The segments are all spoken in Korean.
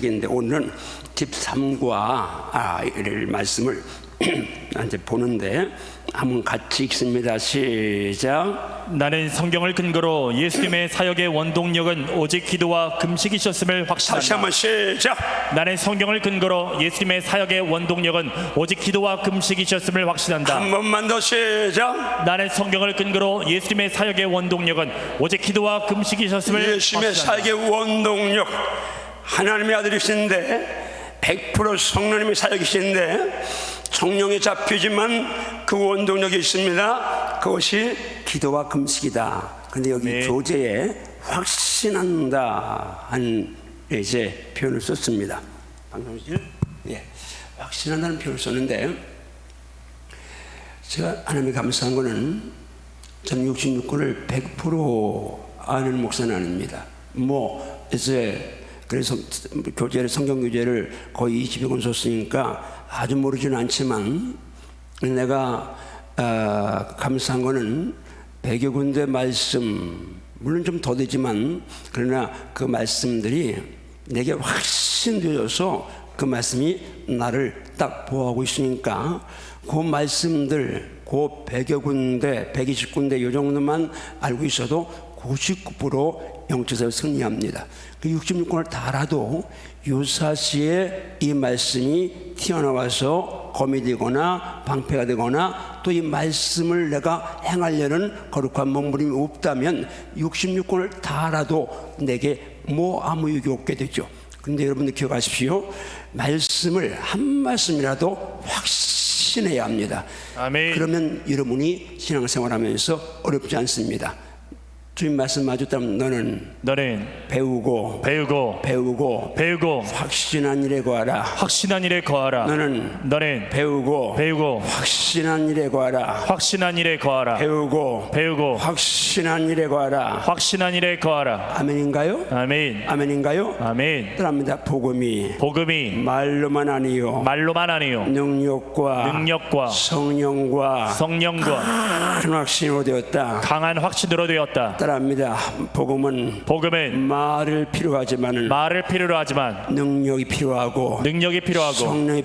되겠는데, 오늘은 13과 를 말씀을 이제 보는데 한번 같이 읽습니다. 시작. 나는 성경을 근거로 예수님의 사역의 원동력은 오직 기도와 금식이셨음을 확신한다. 다시 한번 시작. 나는 성경을 근거로 예수님의 사역의 원동력은 오직 기도와 금식이셨음을 확신한다. 한 번만 더 시작. 나는 성경을 근거로 예수님의 사역의 원동력은 오직 기도와 금식이셨음을 예수님의 확신한다. 사역의 원동력, 하나님의 아들이신데 100% 성령님의 사역이신데 성령에 잡히지만 그 원동력이 있습니다. 그것이 기도와 금식이다. 근데 여기 교재에 확신한다 한 이제 표현을 썼습니다. 방송실, 확신한다는 표현을 썼는데, 제가 하나님이 감사한 거는 저는 66권을 100% 아는 목사는 아닙니다. 이제 그래서 교재를, 성경 교재를 거의 20여 권 썼으니까 아주 모르지는 않지만, 내가 감사한 거는 100여 군데 말씀, 물론 좀 더 되지만 그러나 그 말씀들이 내게 확신되어서 그 말씀이 나를 딱 보호하고 있으니까 그 말씀들, 그 100여 군데, 120군데 이 정도만 알고 있어도 99% 영적으로 승리합니다. 그 66권을 다 알아도 유사시에 이 말씀이 튀어나와서 검이 되거나 방패가 되거나 또 이 말씀을 내가 행하려는 거룩한 몸부림이 없다면 66권을 다 알아도 내게 아무 유익이 없게 되죠. 그런데 여러분들 기억하십시오. 말씀을 한 말씀이라도 확신해야 합니다. 아멘. 그러면 여러분이 신앙생활하면서 어렵지 않습니다. 주님 말씀 마주다면 너는 배우고 확신한 일에 거하라. 확신한 일에 거하라. 너는 배우고 확신한 일에 거하라. 확신한 일에 거하라. 배우고 확신한 일에 거하라. 확신한 일에 거하라. 아멘인가요? 아멘. 아멘인가요? 아멘. 따라합니다. 복음이 말로만 아니요 능력과 성령과 강한 확신으로 되었다. 강한 확신으로 되었다. 따라합니다. 복음은 말을 필요하지만 능력이 필요하고 성령이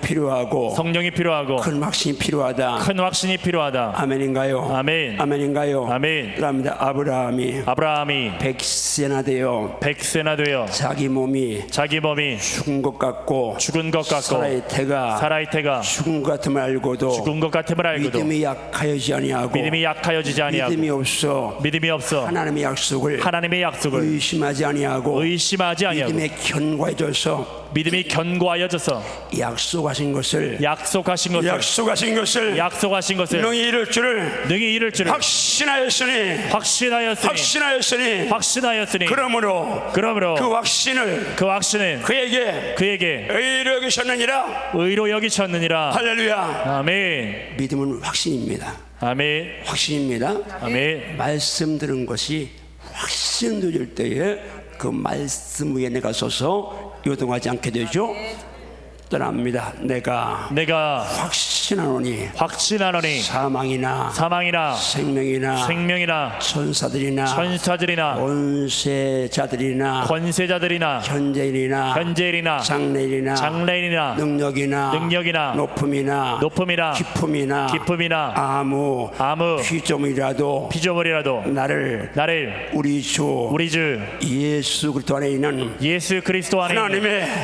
필요하고 큰 확신이 필요하다. 아멘인가요? 아멘. 아멘인가요? 아멘. 따라합니다. 아브라함이 백세나 되어 자기 몸이 죽은 것 같고 사라이테가 죽은 것 같음을 알고도 믿음이 약하여지지 아니하고 믿음이 없어 하나님의 약속을 의심하지 아니하고 믿음이 견고해져서 약속하신 것을 능히 이룰 줄을 확신하였으니 그러므로 그 확신을 그에게 의로 여기셨느니라. 할렐루야. 아멘. 믿음은 확신입니다. 아멘. 아멘. 말씀 들은 것이 확신될 때에 그 말씀 위에 내가 서서 요동하지 않게 되죠. 떠납니다. 내가 확신하노니 사망이나 생명이나 천사들이나 권세자들이나 현재일이나 장래일이나 능력이나 높음이나 기쁨이나 아무 피조물이라도 나를 우리 주 예수 그리스도 안에 있는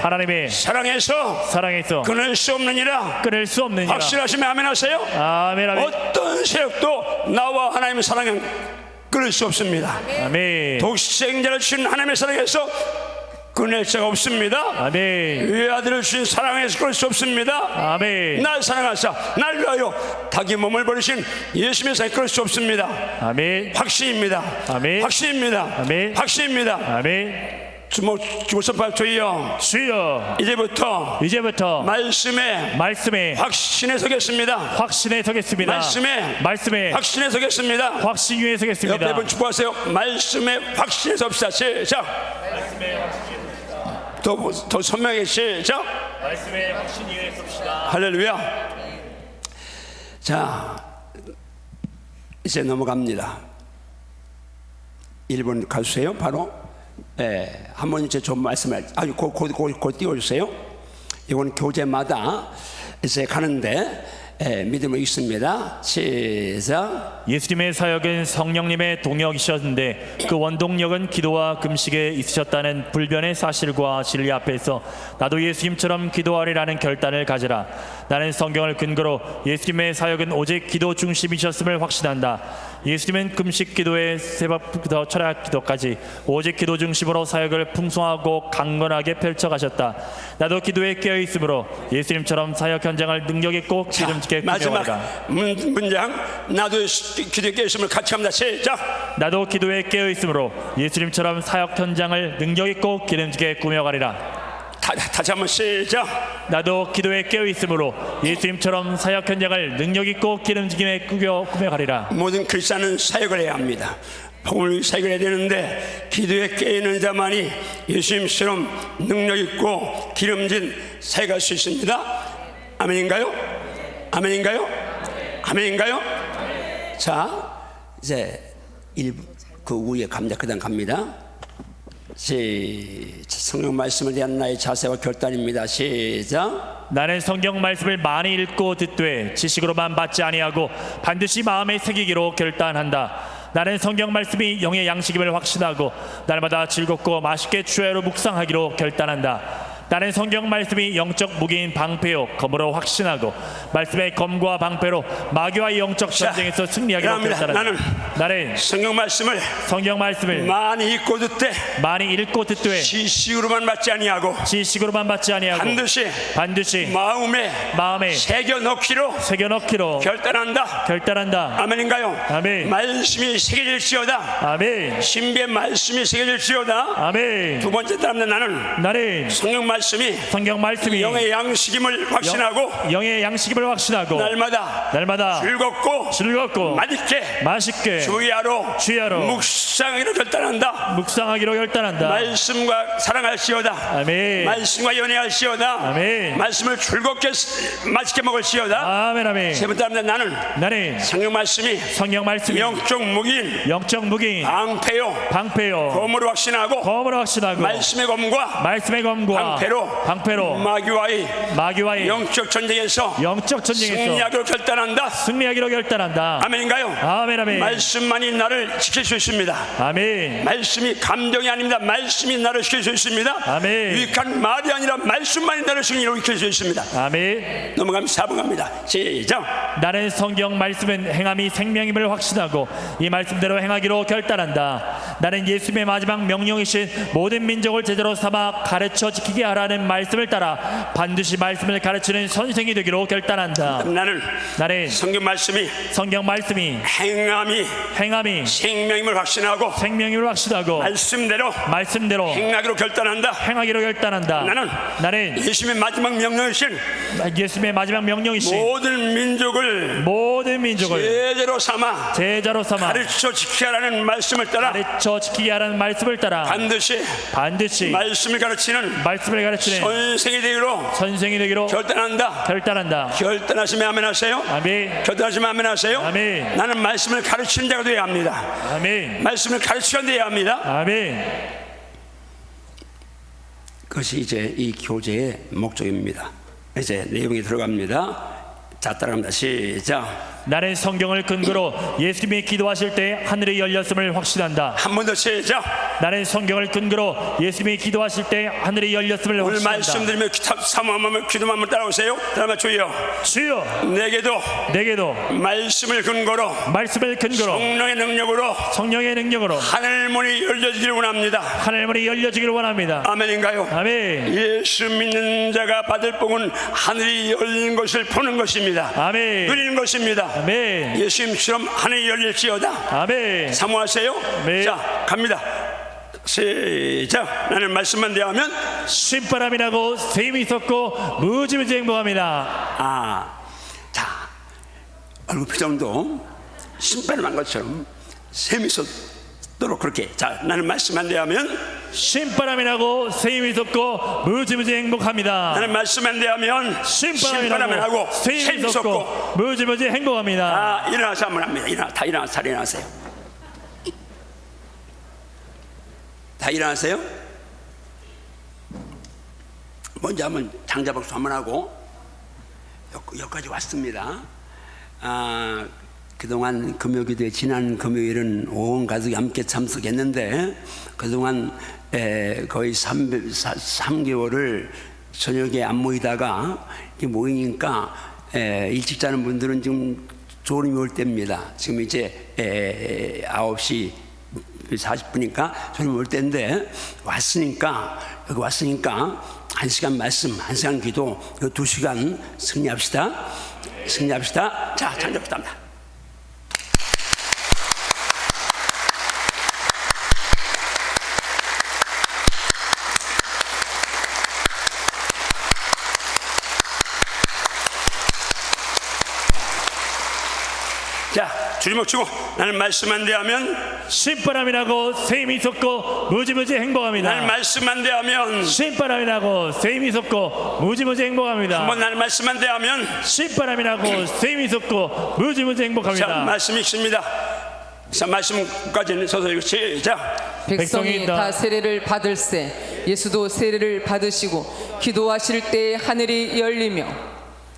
하나님의 사랑에서 끊을 수 없느니라. 확신하시면 아멘 하세요. 아멘. 어떤 세력도 나와 하나님의 사랑은 끊을 수 없습니다. 아멘. 독생자를 주신 하나님의 사랑에서 끊을 자가 없습니다. 아멘. 외아들을 주신 사랑에서 끊을 수 없습니다. 아멘. 날 사랑하사 날 위하여 자기 몸을 버리신 예수님의 사랑에 끊을 수 없습니다. 아멘. 확신입니다. 아멘. 확신입니다. 아멘. 주먹선발 주여 이제부터 말씀에 확신에 서겠습니다. 말씀에 확신에 서겠습니다. 확신 위에 서겠습니다. 옆에 분 축복하세요. 말씀에 확신에 섭시다. 시작. 더 선명하게 시작. 말씀에 확신 위에 섭시다. 할렐루야. 자, 이제 넘어갑니다. 1번 가주세요. 바로 한번 이제 좀 말씀을 아주 곧 띄워주세요. 이건 교제마다 이제 가는데 믿음을 읽습니다. 시작. 예수님의 사역은 성령님의 동역이셨는데 그 원동력은 기도와 금식에 있으셨다는 불변의 사실과 진리 앞에서 나도 예수님처럼 기도하리라는 결단을 가지라. 나는 성경을 근거로 예수님의 사역은 오직 기도 중심이셨음을 확신한다. 예수님은 금식 기도에 새벽부터 철학 기도까지 오직 기도 중심으로 사역을 풍성하고 강건하게 펼쳐가셨다. 나도 기도에 깨어있으므로 예수님처럼 사역 현장을 능력있고 기름지게 구경하리라. 마지막 문장 나도 기도에 깨어있음을 같이 합니다. 시작. 나도 기도에 깨어있으므로 예수님처럼 사역 현장을 능력있고 기름지게 꾸며가리라. 다시 한번 시작. 나도 기도에 깨어있으므로 예수님처럼 사역 현장을 능력있고 기름지게 꾸며가리라. 모든 크리스찬은 사역을 해야 합니다. 복음을 사역을 해야 되는데 기도에 깨어있는 자만이 예수님처럼 능력있고 기름진 사역할 수 있습니다. 아멘인가요? 아멘인가요? 아멘인가요? 자, 이제 그 위에 그다음 갑니다. 성경 말씀에 대한 나의 자세와 결단입니다. 시작. 나는 성경 말씀을 많이 읽고 듣되 지식으로만 받지 아니하고 반드시 마음에 새기기로 결단한다. 나는 성경 말씀이 영의 양식임을 확신하고 날마다 즐겁고 맛있게 주야로 묵상하기로 결단한다. 나는 성경 말씀이 영적 무기인 방패요 검으로 확신하고 말씀의 검과 방패로 마귀와의 영적 전쟁에서 승리하기로 결단한다. 나는 성경 말씀을 많이 읽고 듣되 지식으로만 받지 아니하고 반드시 마음에 새겨넣기로 결단한다. 아멘인가요? 아멘. 말씀이 새겨질지어다. 아멘. 신비의 말씀이 새겨질지어다. 아멘. 두 번째 따릅니다. 나는 성경 말씀이 영의 양식임을 확신하고 날마다 즐겁고 맛있게 주야로 묵상하기로 결단한다. 말씀과 사랑할지어다. 아멘. 말씀과 연애할지어다. 아멘. 말씀을 즐겁게 맛있게 먹을지어다. 아멘. 아멘. 세 번째 나는 성경 말씀이 영적 무기인 방패요 검으로 확신하고 말씀의 검과 방패로 마귀와의 영적 전쟁에서 승리하기로 결단한다. 아멘인가요? 아멘. 말씀만이 나를 지킬 수 있습니다. 아멘. 말씀이 감정이 아닙니다. 말씀이 나를 지킬 수 있습니다. 아멘. 유익한 말이 아니라 말씀만이 나를 승리로 지킬 수 있습니다. 아멘. 넘어가면 4번 갑니다. 시작. 나는 성경 말씀은 행함이 생명임을 확신하고 이 말씀대로 행하기로 결단한다. 나는 예수님의 마지막 명령이신 모든 민족을 제자로 삼아 가르쳐 지키게 하라는 말씀을 따라 반드시 말씀을 가르치는 선생이 되기로 결단한다. 나는 성경 말씀이 행함이 생명임을 확신하고 말씀대로 행하기로 결단한다. 나는 예수님의 마지막 명령이신 모든 민족을 제자로 삼아 가르쳐 지키게 하라는 말씀을 따라 반드시 말씀을 가르치는 선생이 되기로 결단한다. 결단하시면 아멘하세요. 아멘. 결단하시면 아멘하세요. 아멘. 나는 말씀을 가르치는 자가 되어야 합니다. 아멘. 말씀을 가르치는 되어야 합니다. 아멘. 그것이 이제 이 교제의 목적입니다. 이제 내용이 들어갑니다. 자, 따라갑니다. 시작. 나는 성경을 근거로 예수님이 기도하실 때 하늘이 열렸음을 확신한다. 한 번 더 시작. 나는 성경을 근거로 예수님이 기도하실 때 하늘이 열렸음을 오늘 확신한다. 말씀 들으며 사모하면 기도만 한번 따라오세요. 그다음에 주여 내게도 말씀을 근거로 성령의 능력으로 하늘문이 열려지기를 원합니다. 아멘인가요? 아멘. 예수 믿는 자가 받을 복은 하늘이 열린 것을 보는 것입니다. 아멘. 누리는 것입니다. 아멘. 예수님처럼 하늘이 열릴지어다. 아멘. 사모하세요. 아멘. 자, 갑니다. 시작. 나는 말씀만 대하면 신바람이 나고 샘이 솟고 무지무지 행복합니다. 자, 얼굴 표정도 신바람 한 것처럼 샘이 솟도록 그렇게. 자, 나는 말씀만 대하면 신바람이 나고 샘이 솟고 무지무지 행복합니다. 나는 말씀만 대하면 신바람이 나고 샘이 솟고 무지무지 행복합니다. 일어나서 한번 합니다. 다 일어나세요. 다 일어나세요. 먼저 한번 장자박수 한번 하고 여기까지 왔습니다. 그동안 금요기도에 지난 금요일은 온 가족이 함께 참석했는데 그동안 거의 3개월을 저녁에 안 모이다가 이렇게 모이니까 일찍 자는 분들은 지금 졸음이 올 때입니다. 지금 이제 9시 40분이니까 졸음이 올 때인데 여기 왔으니까 1시간 말씀, 1시간 기도, 2시간 승리합시다. 자, 장작부터 합니다. 자, 주리목 치고 나는 말씀만 대하면 신바람이 나고 샘이 솟고 무지무지 행복합니다. 나는 말씀만 대하면 신바람이 나고 샘이 솟고 무지무지 행복합니다. 한번 나는 말씀만 대하면 신바람이 나고 샘이 솟고 무지무지 자, 행복합니다. 말씀이 있습니다. 자, 말씀까지는 서서 읽고 시작. 백성이 다 세례를 받을세 예수도 세례를 받으시고 기도하실 때 하늘이 열리며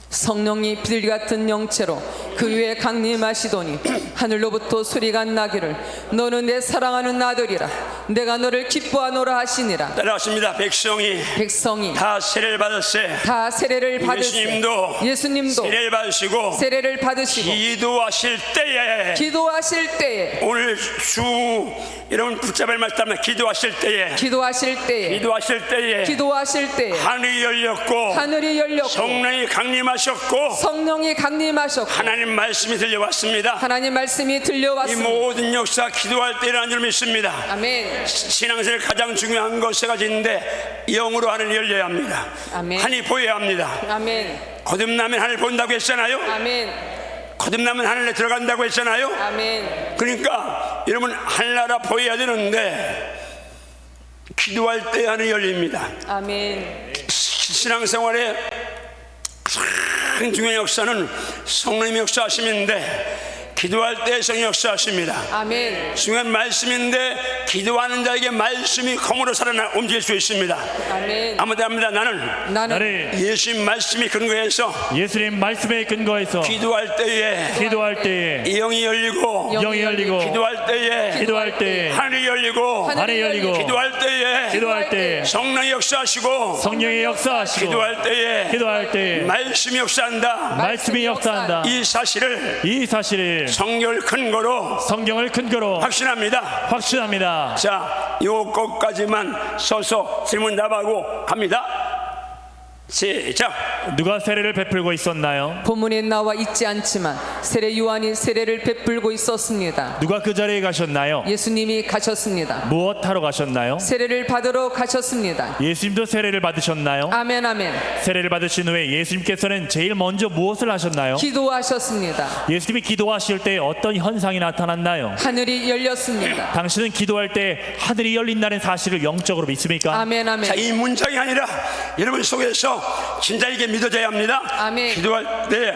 성령이 비둘기 같은 영체로 그 위에 강림하시더니 하늘로부터 소리가 나기를 너는 내 사랑하는 아들이라 내가 너를 기뻐하노라 하시니라. 따라하십니다. 백성이 다 세례를 받았세. 다 세례를 받으세 예수님도 세례를 받으시고 기도하실 때에 오늘 주 여러분 붙잡을 말씀은 기도하실 때에 하늘이 열렸고 성령이 강림하셨고 하나님 말씀이 들려왔습니다. 이 모든 역사 기도할 때라는 줄 믿습니다. 아멘. 신앙생활 가장 중요한 것 세 가지인데 영으로 하늘이 열려야 합니다. 아멘. 하늘이 보여야 합니다. 아멘. 거듭나면 하늘 본다고 했잖아요. 아멘. 거듭나면 하늘에 들어간다고 했잖아요. 아멘. 그러니까 여러분 하늘나라 보여야 되는데 기도할 때 하늘이 열립니다. 아멘. 신앙생활에 가장 중요한 역사는 성령님의 역사하심인데 기도할 때 성령 역사하십니다. 아멘. 중요한 말씀인데 기도하는 자에게 말씀이 검으로 살아나 움직일 수 있습니다. 아멘. 아무도 합니다. 나는 예수님 말씀이 근거해서 예수님 말씀에 근거해서 기도할 때에 영이 열리고 기도할 때에 하늘이 열리고 기도할 때에 성령이 역사하시고 기도할 때에 말씀이 역사한다. 이 사실을 성경을 근거로 확신합니다. 자, 요것까지만 서서 질문 답하고 갑니다. 시작. 누가 세례를 베풀고 있었나요? 본문에 나와 있지 않지만 세례 요한이 세례를 베풀고 있었습니다. 누가 그 자리에 가셨나요? 예수님이 가셨습니다. 무엇 하러 가셨나요? 세례를 받으러 가셨습니다. 예수님도 세례를 받으셨나요? 아멘. 아멘. 세례를 받으신 후에 예수님께서는 제일 먼저 무엇을 하셨나요? 기도하셨습니다. 예수님이 기도하실 때 어떤 현상이 나타났나요? 하늘이 열렸습니다. 당신은 기도할 때 하늘이 열린다는 사실을 영적으로 믿습니까? 아멘. 아멘. 자, 이 문장이 아니라 여러분 속에서 진짜 이게 믿어져야 합니다. 아멘. 기도할 때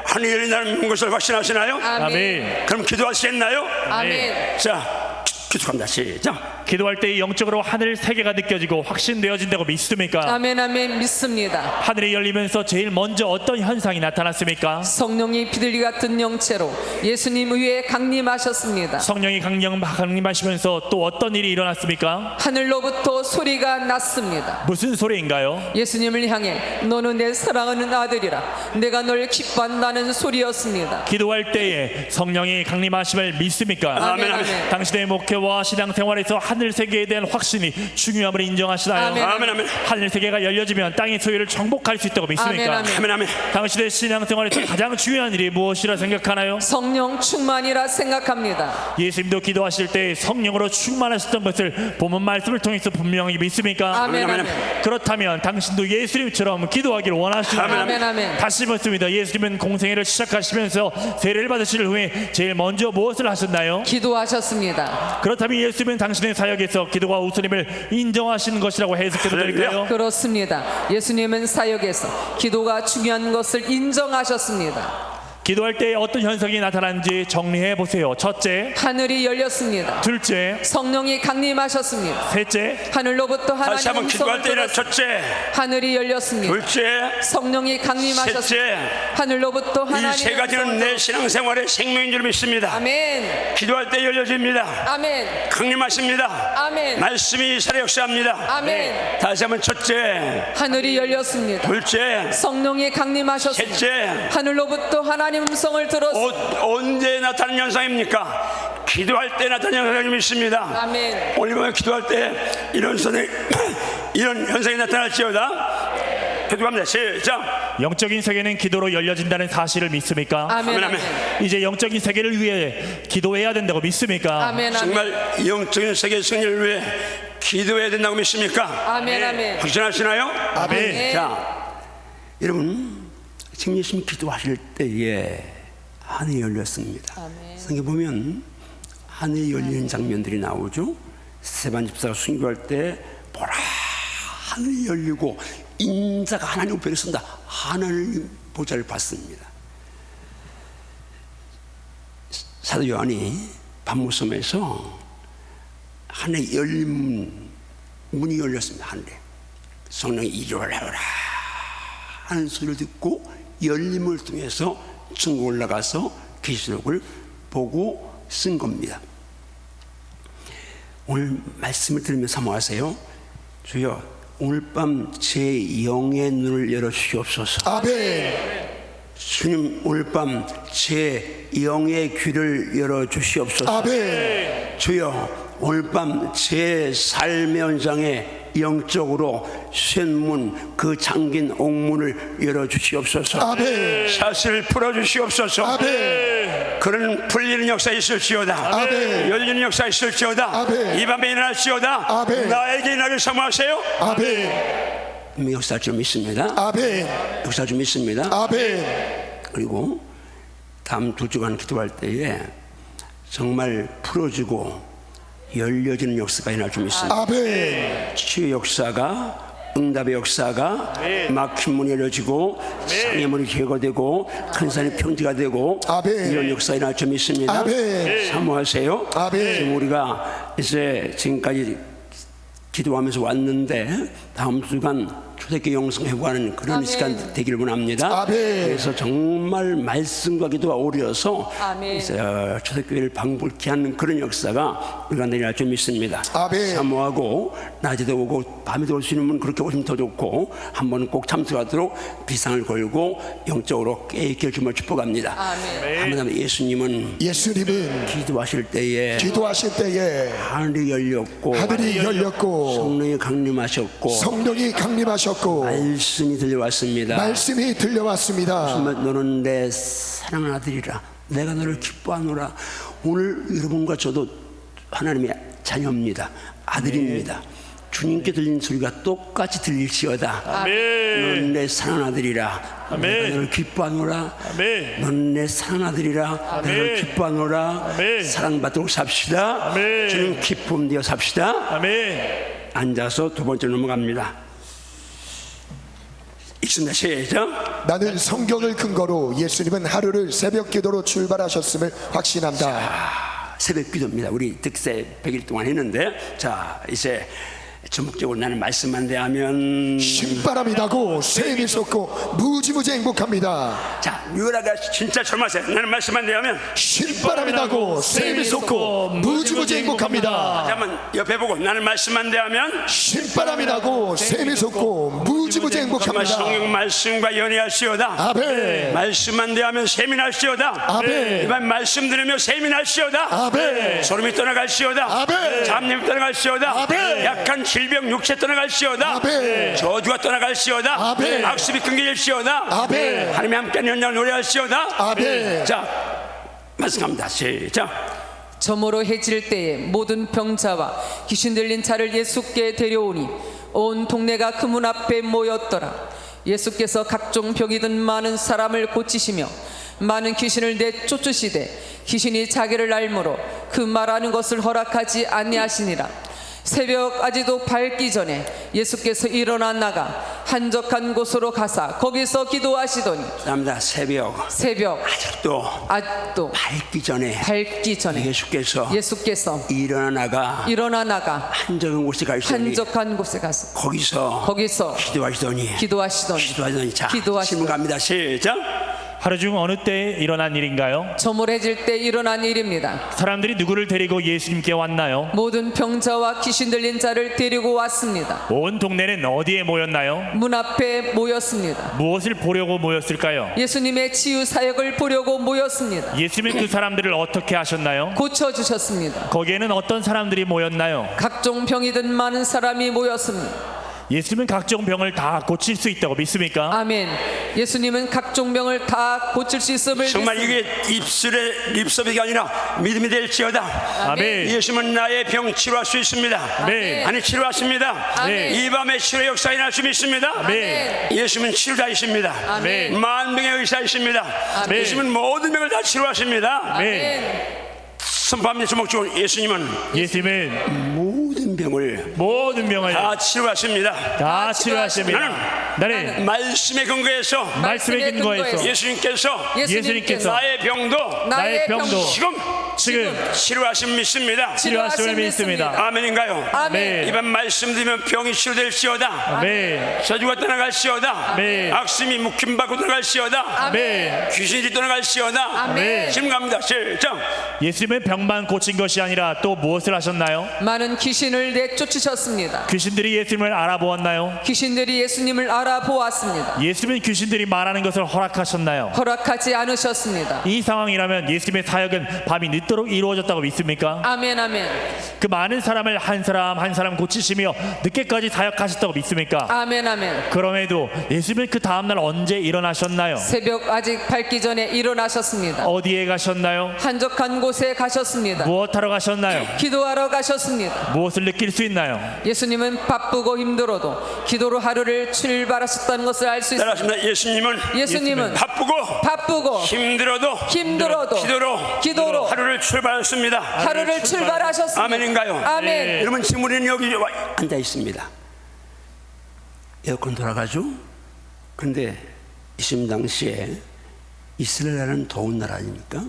하늘이 열린다는 것을 확신하시나요? 아멘. 그럼 기도하시겠나요? 아멘. 자, 기도합니다. 시작. 기도할 때 영적으로 하늘 세계가 느껴지고 확신되어진다고 믿습니까? 아멘. 아멘. 믿습니다. 하늘이 열리면서 제일 먼저 어떤 현상이 나타났습니까? 성령이 비둘기 같은 영체로 예수님 위에 강림하셨습니다. 성령이 강림하시면서 또 어떤 일이 일어났습니까? 하늘로부터 소리가 났습니다. 무슨 소리인가요? 예수님을 향해 너는 내 사랑하는 아들이라 내가 널 기뻐한다는 소리였습니다. 기도할 때에 성령이 강림하심을 믿습니까? 아멘. 아멘. 당신의 목회와 신앙생활에서 하늘 세계에 대한 확신이 중요함을 인정하시나요? 아멘. 하늘 세계가 열려지면 땅의 소유를 정복할 수 있다고 믿습니까? 아멘. 당신의 신앙생활에서 가장 중요한 일이 무엇이라 생각하나요? 성령 충만이라 생각합니다. 예수님도 기도하실 때 성령으로 충만하셨던 것을 본문 말씀을 통해서 분명히 믿습니까? 아멘. 아멘. 그렇다면 당신도 예수님처럼 기도하기를 원하시나요? 아멘. 아멘. 다시 묻습니다. 예수님은 공생애를 시작하시면서 세례를 받으실 후에 제일 먼저 무엇을 하셨나요? 기도하셨습니다. 그렇다면 예수님은 당신의 사역에서 기도가 우선임을 인정하시는 것이라고 해석해도 될까요? 그렇습니다. 예수님은 사역에서 기도가 중요한 것을 인정하셨습니다. 기도할 때 어떤 현상이 나타나는지 정리해 보세요. 첫째, 하늘이 열렸습니다. 둘째, 성령이 강림하셨습니다. 셋째, 하늘로부터 다시 하나님 한번 기도할 음성을 때는 들었습니다. 첫째, 하늘이 열렸습니다. 둘째, 성령이 강림하셨습니다. 셋째, 하늘로부터 이 하나님 세 가지는 내 신앙생활의 생명인 줄 믿습니다. 아멘. 기도할 때 열려집니다. 아멘. 강림하십니다. 아멘. 말씀이 살아 역사합니다. 아멘. 다시 한번 첫째, 하늘이 열렸습니다. 둘째, 성령이 강림하셨습니다. 셋째. 하늘로부터 하나님 음성을 들었습니다. 언제 나타나는 현상입니까? 기도할 때 나타나는 현상이 믿습니다. 아멘. 오늘 보면 기도할 때 이런 이런 현상이 나타날지어다. 기도합니다. 시작. 영적인 세계는 기도로 열려진다는 사실을 믿습니까? 아멘. 아멘. 아멘. 이제 영적인 세계를 위해 기도해야 된다고 믿습니까? 아멘. 아멘. 정말 영적인 세계 승리를 위해 기도해야 된다고 믿습니까? 아멘. 아멘. 확신하시나요? 아멘. 자, 여러분 지금 예수님 기도하실 때에 하늘이 열렸습니다. 아멘. 성경 보면 하늘이 열리는 장면들이 나오죠. 스데반 집사가 순교할 때 보라 하늘이 열리고 인자가 하나님 우편에 선다. 하나님 보좌를 봤습니다. 사도 요한이 밤무섬에서 하늘에 열린 문이 열렸습니다. 하늘에 성령이 이리 오라 하는 소리를 듣고 열림을 통해서 천국 올라가서 계시록을 보고 쓴 겁니다. 오늘 말씀을 들으며 사모하세요. 주여 오늘 밤 제 영의 눈을 열어주시옵소서. 아멘. 주님 오늘 밤 제 영의 귀를 열어주시옵소서. 아멘. 주여 오늘 밤 제 삶의 현장에 영적으로 쇳문 그 잠긴 옥문을 열어주시옵소서. 아멘. 사슬을 풀어주시옵소서. 아멘. 그런 풀리는 역사 있을지어다. 아멘. 열리는 역사 있을지어다. 아멘. 이 밤에 일어날지어다. 아멘. 나에게 일어나길 사모하세요. 아멘. 역사 좀 믿습니다. 아멘. 역사 좀 믿습니다. 아멘. 그리고 다음 두 주간 기도할 때에 정말 풀어지고 열려지는 역사가 일어날 줄 믿습니다. 아멘. 치유의 역사가, 응답의 역사가, 막힌 문이 열려지고 상의 문이 제거되고 큰 산이 평지가 되고 아멘. 이런 역사가 일어날 줄 믿습니다. 아멘. 사모하세요. 아멘. 지금 우리가 이제 지금까지 기도하면서 왔는데 다음 주간 초대교회 영성 회복하는 그런 아멘. 시간 되기를 원합니다. 아멘. 그래서 정말 말씀과 기도가 어우러서 아멘. 초대교회를 방불케 하는 그런 역사가 우리가 내려날 줄 믿습니다. 아멘. 사모하고 낮에도 오고 밤에도 올 수 있는 분 그렇게 오시면 더 좋고 한 번은 꼭 참석하도록 비상을 걸고 영적으로 깨있게 주님을 축복합니다. 아멘. 한번 예수님은 예수님은 기도하실 때에 기도하실 때에 하늘이 열렸고 하늘이 열렸고 성령이 강림하셨고 성령이 강림하셨고 말씀이 들려왔습니다. 말씀이 들려왔습니다. 정말 너는 내 사랑하는 아들이라 내가 너를 기뻐하노라. 오늘 여러분과 저도 하나님의 자녀입니다. 아들입니다. 주님께 들리는 소리가 똑같이 들릴지어다. 너는 내 사랑하는 아들이라 내가 너를 기뻐하노라. 너는 내 사랑하는 아들이라 내가 너를 기뻐하노라. 사랑받도록 삽시다. 주님 기쁨 되어 삽시다. 앉아서 두 번째 넘어갑니다. 읽습니다. 시작. 나는 성경을 근거로 예수님은 하루를 새벽 기도로 출발하셨음을 확신한다. 새벽 기도입니다. 우리 득세 100일 동안 했는데 자 이제 전국적으로 나는 말씀만 대하면 신바람이 나고 샘이 솟고 무지무지 행복합니다. 자 유라가 진짜 젊었어요. 나는 말씀만 대하면 신바람이 나고 샘이 솟고 무지무지 행복합니다. 한번 옆에 보고 나는 말씀만 대하면 신바람이 나고 샘이 솟고 무지무지 정말 행복합니다. 성경 말씀과 연애할지어다. 아멘. 말씀만 대하면 샘이 날지어다. 아멘. 이번 말씀 들으며 샘이 날지어다. 아멘. 소름이 떠나갈지어다. 아멘. 잡념이 떠나갈지어다. 아멘. 약한 질병 육체 떠나갈지어다. 아멘. 저주가 떠나갈지어다. 아멘. 악습이 끊겨질지어다. 아멘. 하나님이 함께하는 연장 노래할지어다. 아멘. 자 말씀합니다. 시작. 저물어 해질 때에 모든 병자와 귀신 들린 자를 예수께 데려오니 온 동네가 그 문 앞에 모였더라. 예수께서 각종 병이 든 많은 사람을 고치시며 많은 귀신을 내쫓으시되 귀신이 자기를 앓므로 그 말하는 것을 허락하지 아니하시니라. 새벽 아직도 밝기 전에 예수께서 일어나 나가 한적한 곳으로 가사 거기서 기도하시더니 감사합니다. 새벽 아직도 밝기 전에 예수께서 일어나 나가 한적한 곳에 가서 거기서 기도하시더니 자 질문 갑니다. 시작. 하루 중 어느 때에 일어난 일인가요? 저물해질 때 일어난 일입니다. 사람들이 누구를 데리고 예수님께 왔나요? 모든 병자와 귀신 들린 자를 데리고 왔습니다. 온 동네는 어디에 모였나요? 문 앞에 모였습니다. 무엇을 보려고 모였을까요? 예수님의 치유 사역을 보려고 모였습니다. 예수님은 그 사람들을 어떻게 하셨나요? 고쳐주셨습니다. 거기에는 어떤 사람들이 모였나요? 각종 병이 든 많은 사람이 모였습니다. 예수님은 각종 병을 다 고칠 수 있다고 믿습니까? 아멘. 예수님은 각종 병을 다 고칠 수 있음을 정말 믿습니다. 이게 입술의 립서비가 아니라 믿음이 될지어다. 아멘. 예수님은 나의 병 치료할 수 있습니다. 아멘. 아니 치료하십니다. 아멘. 이 밤에 치료 역사 일어날 수 믿습니다. 아멘. 예수님은 치료자이십니다. 아멘. 만병의 의사이십니다. 아멘. 예수님은 모든 병을 다 치료하십니다. 아멘. 선포합니다. 주목 주고 예수님은 모든 병을 다 치료하십니다. 다 치료하십니다. 나는 말씀에 근거해서 예수님께서 나의 병도 지금 치료하심 믿습니다. 치료하심을 믿습니다. 아멘인가요? 아멘. 이번 말씀 드리면 병이 치료될지어다. 아멘. 저주가 떠나갈지어다. 아멘. 악심이 묵힘받고 떠나갈지어다. 아멘. 귀신이 떠나갈지어다. 아멘. 지금 갑니다. 시작. 예수님은 병만 고친 것이 아니라 또 무엇을 하셨나요? 많은 귀신을 내쫓으셨습니다. 귀신들이 예수님을 알아보았나요? 귀신들이 예수님을 알아보았습니다. 예수님은 귀신들이 말하는 것을 허락하셨나요? 허락하지 않으셨습니다. 이 상황이라면 예수님의 사역은 밤이 늦도록 이루어졌다고 믿습니까? 아멘 아멘. 그 많은 사람을 한 사람 한 사람 고치시며 늦게까지 사역하셨다고 믿습니까? 아멘 아멘. 그럼에도 예수님은 그 다음날 언제 일어나셨나요? 새벽 아직 밝기 전에 일어나셨습니다. 어디에 가셨나요? 한적한 곳에 가셨습니다. 무엇하러 가셨나요? 기도하러 가셨습니다. 무엇을 느낄 수 있나요? 예수님은 바쁘고 힘들어도 기도로 하루를 출발하셨다는 것을 알 수 있습니다. 따라하십니다. 예수님은 바쁘고 힘들어도 기도로 하루를 출발했습니다. 하루를 출발하셨습니다. 아멘인가요? 아멘. 네. 여러분 지금 우리는 여기 앉아 있습니다. 에어컨 돌아가죠? 근데 이심 당시에 이스라엘은 더운 나라 아닙니까?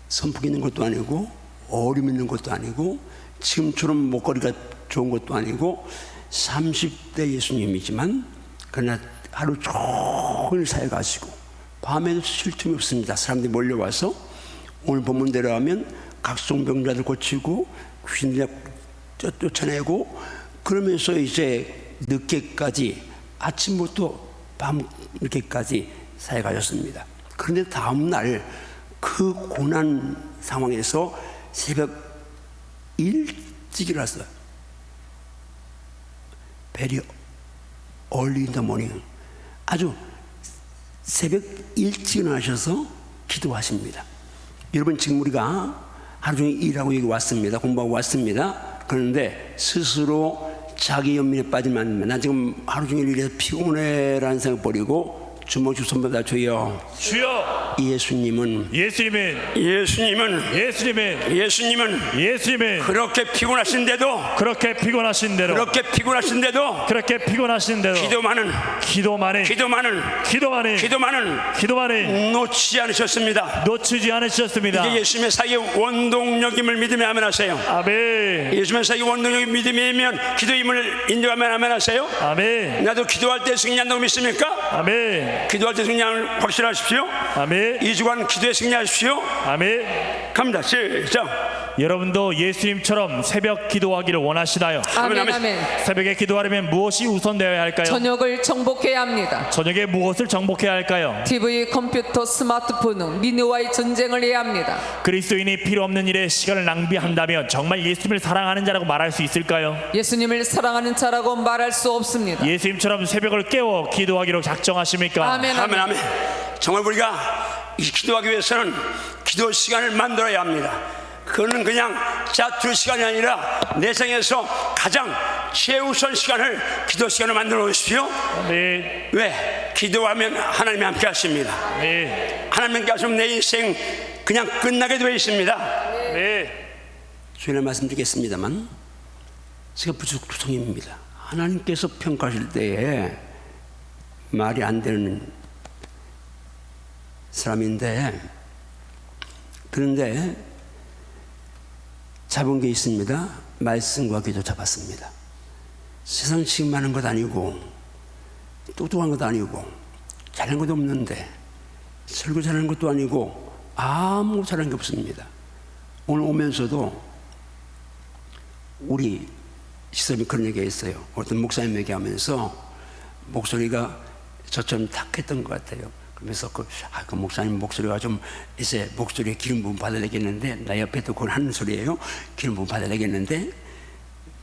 선풍기 있는 것도 아니고 얼음 있는 것도 아니고 지금처럼 목걸이가 좋은 것도 아니고 30대 예수님이지만 그러나 하루 종일 사역하시고 밤에도 쉴 틈이 없습니다. 사람들이 몰려와서 오늘 본문대로 하면 각종 병자들 고치고 귀신들 쫓아내고 그러면서 이제 늦게까지 아침부터 밤 늦게까지 사역하셨습니다. 그런데 다음 날 그 고난 상황에서 새벽 일찍 일어났어요. Very early in the morning. 아주 새벽 일찍 일어나셔서 기도하십니다. 여러분 지금 우리가 하루 종일 일하고 여기 왔습니다. 공부하고 왔습니다. 그런데 스스로 자기 연민에 빠지면 안 됩니다. 나 지금 하루 종일 일해서 피곤해라는 생각 버리고 주먹 주선보다 주여 예수님은 그렇게 피곤하신데도 기도만은 놓치지 않으셨습니다. 이게 예수님의 사역의 원동력임을 믿으면 아멘하세요. 아멘. 예수님의 사역의 원동력이 믿음이면 기도임을 인정하면 아멘하세요. 아멘. 나도 기도할 때 승리한다고 믿습니까? 아멘. 기도할 때 승리함을 확실하십시오. 아멘. 2주간 기도에 승리하십시오. 아멘. 갑니다. 시작. 여러분도 예수님처럼 새벽 기도하기를 원하시나요? 아멘. 새벽에 기도하려면 무엇이 우선되어야 할까요? 저녁을 정복해야 합니다. 저녁에 무엇을 정복해야 할까요? TV, 컴퓨터, 스마트폰 등 미니와의 전쟁을 해야 합니다. 그리스도인이 필요 없는 일에 시간을 낭비한다면 정말 예수님을 사랑하는 자라고 말할 수 있을까요? 예수님을 사랑하는 자라고 말할 수 없습니다. 예수님처럼 새벽을 깨워 기도하기로 작정하십니까? 아멘. 정말 우리가 기도하기 위해서는 기도 시간을 만들어야 합니다. 그거는 그냥 자투 시간이 아니라 내 생에서 가장 최우선 시간을 기도 시간을 만들어 놓으십시오. 네. 왜? 기도하면 하나님이 함께 하십니다. 네. 하나님이 함께 하시면 내 인생 그냥 끝나게 되어 있습니다. 네. 주일날 말씀드리겠습니다만 제가 부족투성입니다. 하나님께서 평가하실 때에 말이 안 되는 사람인데, 그런데 잡은 게 있습니다. 말씀과 기도 잡았습니다. 세상 지금 많은 것 아니고 똑똑한 것도 아니고 잘하는 것도 없는데 설교 잘하는 것도 아니고 아무 잘하는 게 없습니다. 오늘 오면서도 우리 시설이 그런 얘기 했어요. 어떤 목사님 얘기하면서 목소리가 저처럼 탁했던 것 같아요. 그러면서 그 목사님 목소리가 좀 이제 목소리에 기름 부음 받아야 되겠는데, 나 옆에도 그걸 하는 소리예요. 기름 부음 받아야 되겠는데,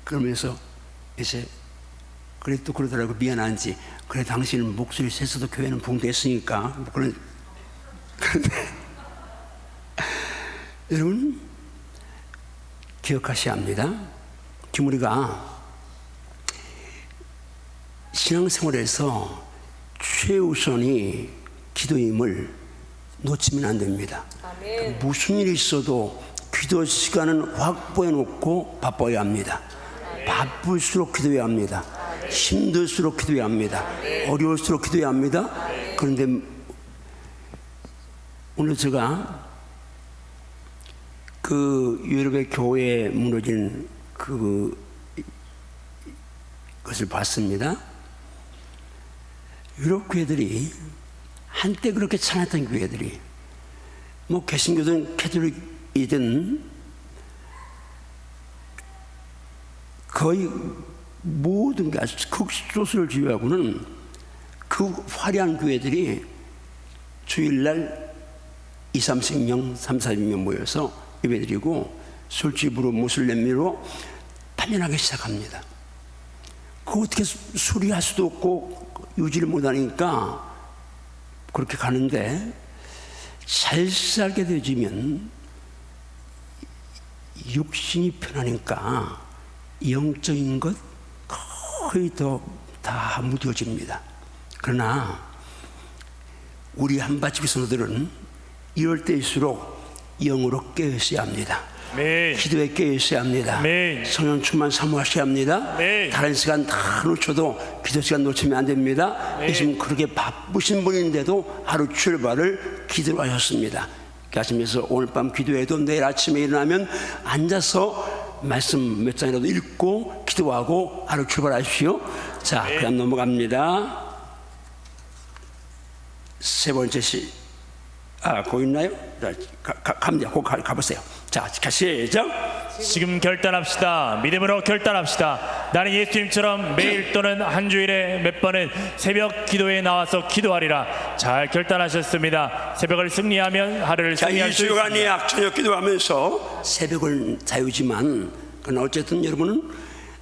그러면서 이제 그래도 그러더라고. 미안한지, 그래 당신은 목소리 세서도 교회는 붕대했으니까 그런데 여러분 기억하셔야 합니다. 지금 우리가 신앙생활에서 최우선이 기도임을 놓치면 안 됩니다. 아멘. 무슨 일이 있어도 기도 시간은 확보해 놓고 바빠야 합니다. 바쁠수록 기도해야 합니다. 힘들수록 기도해야 합니다. 어려울수록 기도해야 합니다. 그런데 오늘 제가 그 유럽의 교회에 무너진 그것을 봤습니다. 유럽 교회들이 한때 그렇게 찬했던 교회들이 뭐 개신교든 캐톨릭이든 거의 모든 게 아주 극소수를 제외하고는 그 화려한 교회들이 주일날 20-30명, 30-40명 모여서 예배드리고 술집으로 무슬림으로 파면하기 시작합니다. 그거 어떻게 수리할 수도 없고 유지를 못하니까 그렇게 가는데, 잘 살게 되지면 육신이 편하니까 영적인 것 거의 다 무뎌집니다. 그러나 우리 한바치기 성도들은 이럴 때일수록 영으로 깨어있어야 합니다. 네. 기도에 깨어있어야 합니다. 네. 성령 충만 사모하셔야 합니다. 네. 다른 시간 다 놓쳐도 기도 시간 놓치면 안 됩니다. 네. 예수님 그렇게 바쁘신 분인데도 하루 출발을 기도로 하셨습니다. 하시면서 오늘 밤 기도해도 내일 아침에 일어나면 앉아서 말씀 몇 장이라도 읽고 기도하고 하루 출발하십시오. 자, 네. 그다음 넘어갑니다. 세 번째 거 있나요? 자, 갑니다. 꼭 가보세요. 자, 시작. 지금 결단합시다. 믿음으로 결단합시다. 나는 예수님처럼 매일 또는 한 주일에 몇 번은 새벽 기도에 나와서 기도하리라. 잘 결단하셨습니다. 새벽을 승리하면 하루를 자, 승리할 이 수 시간이 있습니다. 저녁 기도하면서 새벽을 자유지만, 그러나 어쨌든 여러분은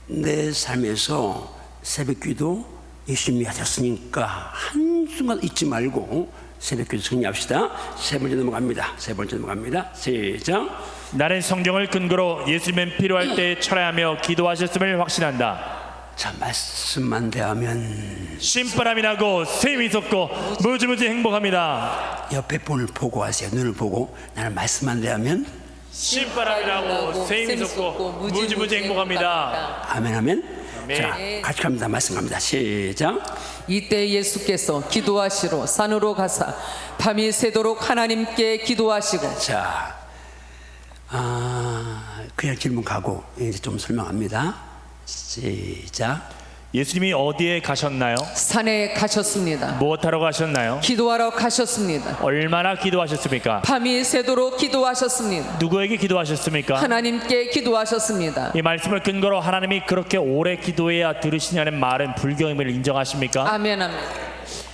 내 삶에서 새벽 기도 예수님이 하셨으니까 한순간 잊지 말고 새벽 기도 승리합시다. 세 번째 넘어갑니다. 시작. 나는 성경을 근거로 예수님은 필요할 때 철회하며 기도하셨음을 확신한다. 자, 말씀만 대하면 신바람이 나고 샘이 솟고 무지무지 행복합니다. 옆에 분을 보고 하세요. 눈을 보고. 나는 말씀만 대하면 신바람이 나고 샘이 솟고 무지무지 행복합니다. 아멘. 자, 같이 갑니다. 말씀 갑니다. 시작. 이때 예수께서 기도하시러 산으로 가사 밤이 새도록 하나님께 기도하시고. 자, 그냥 질문 가고 이제 좀 설명합니다. 시작. 예수님이 어디에 가셨나요? 산에 가셨습니다. 무엇하러 가셨나요? 기도하러 가셨습니다. 얼마나 기도하셨습니까? 밤이 새도록 기도하셨습니다. 누구에게 기도하셨습니까? 하나님께 기도하셨습니다. 이 말씀을 근거로 하나님이 그렇게 오래 기도해야 들으시냐는 말은 불경임을 인정하십니까? 아멘, 아멘.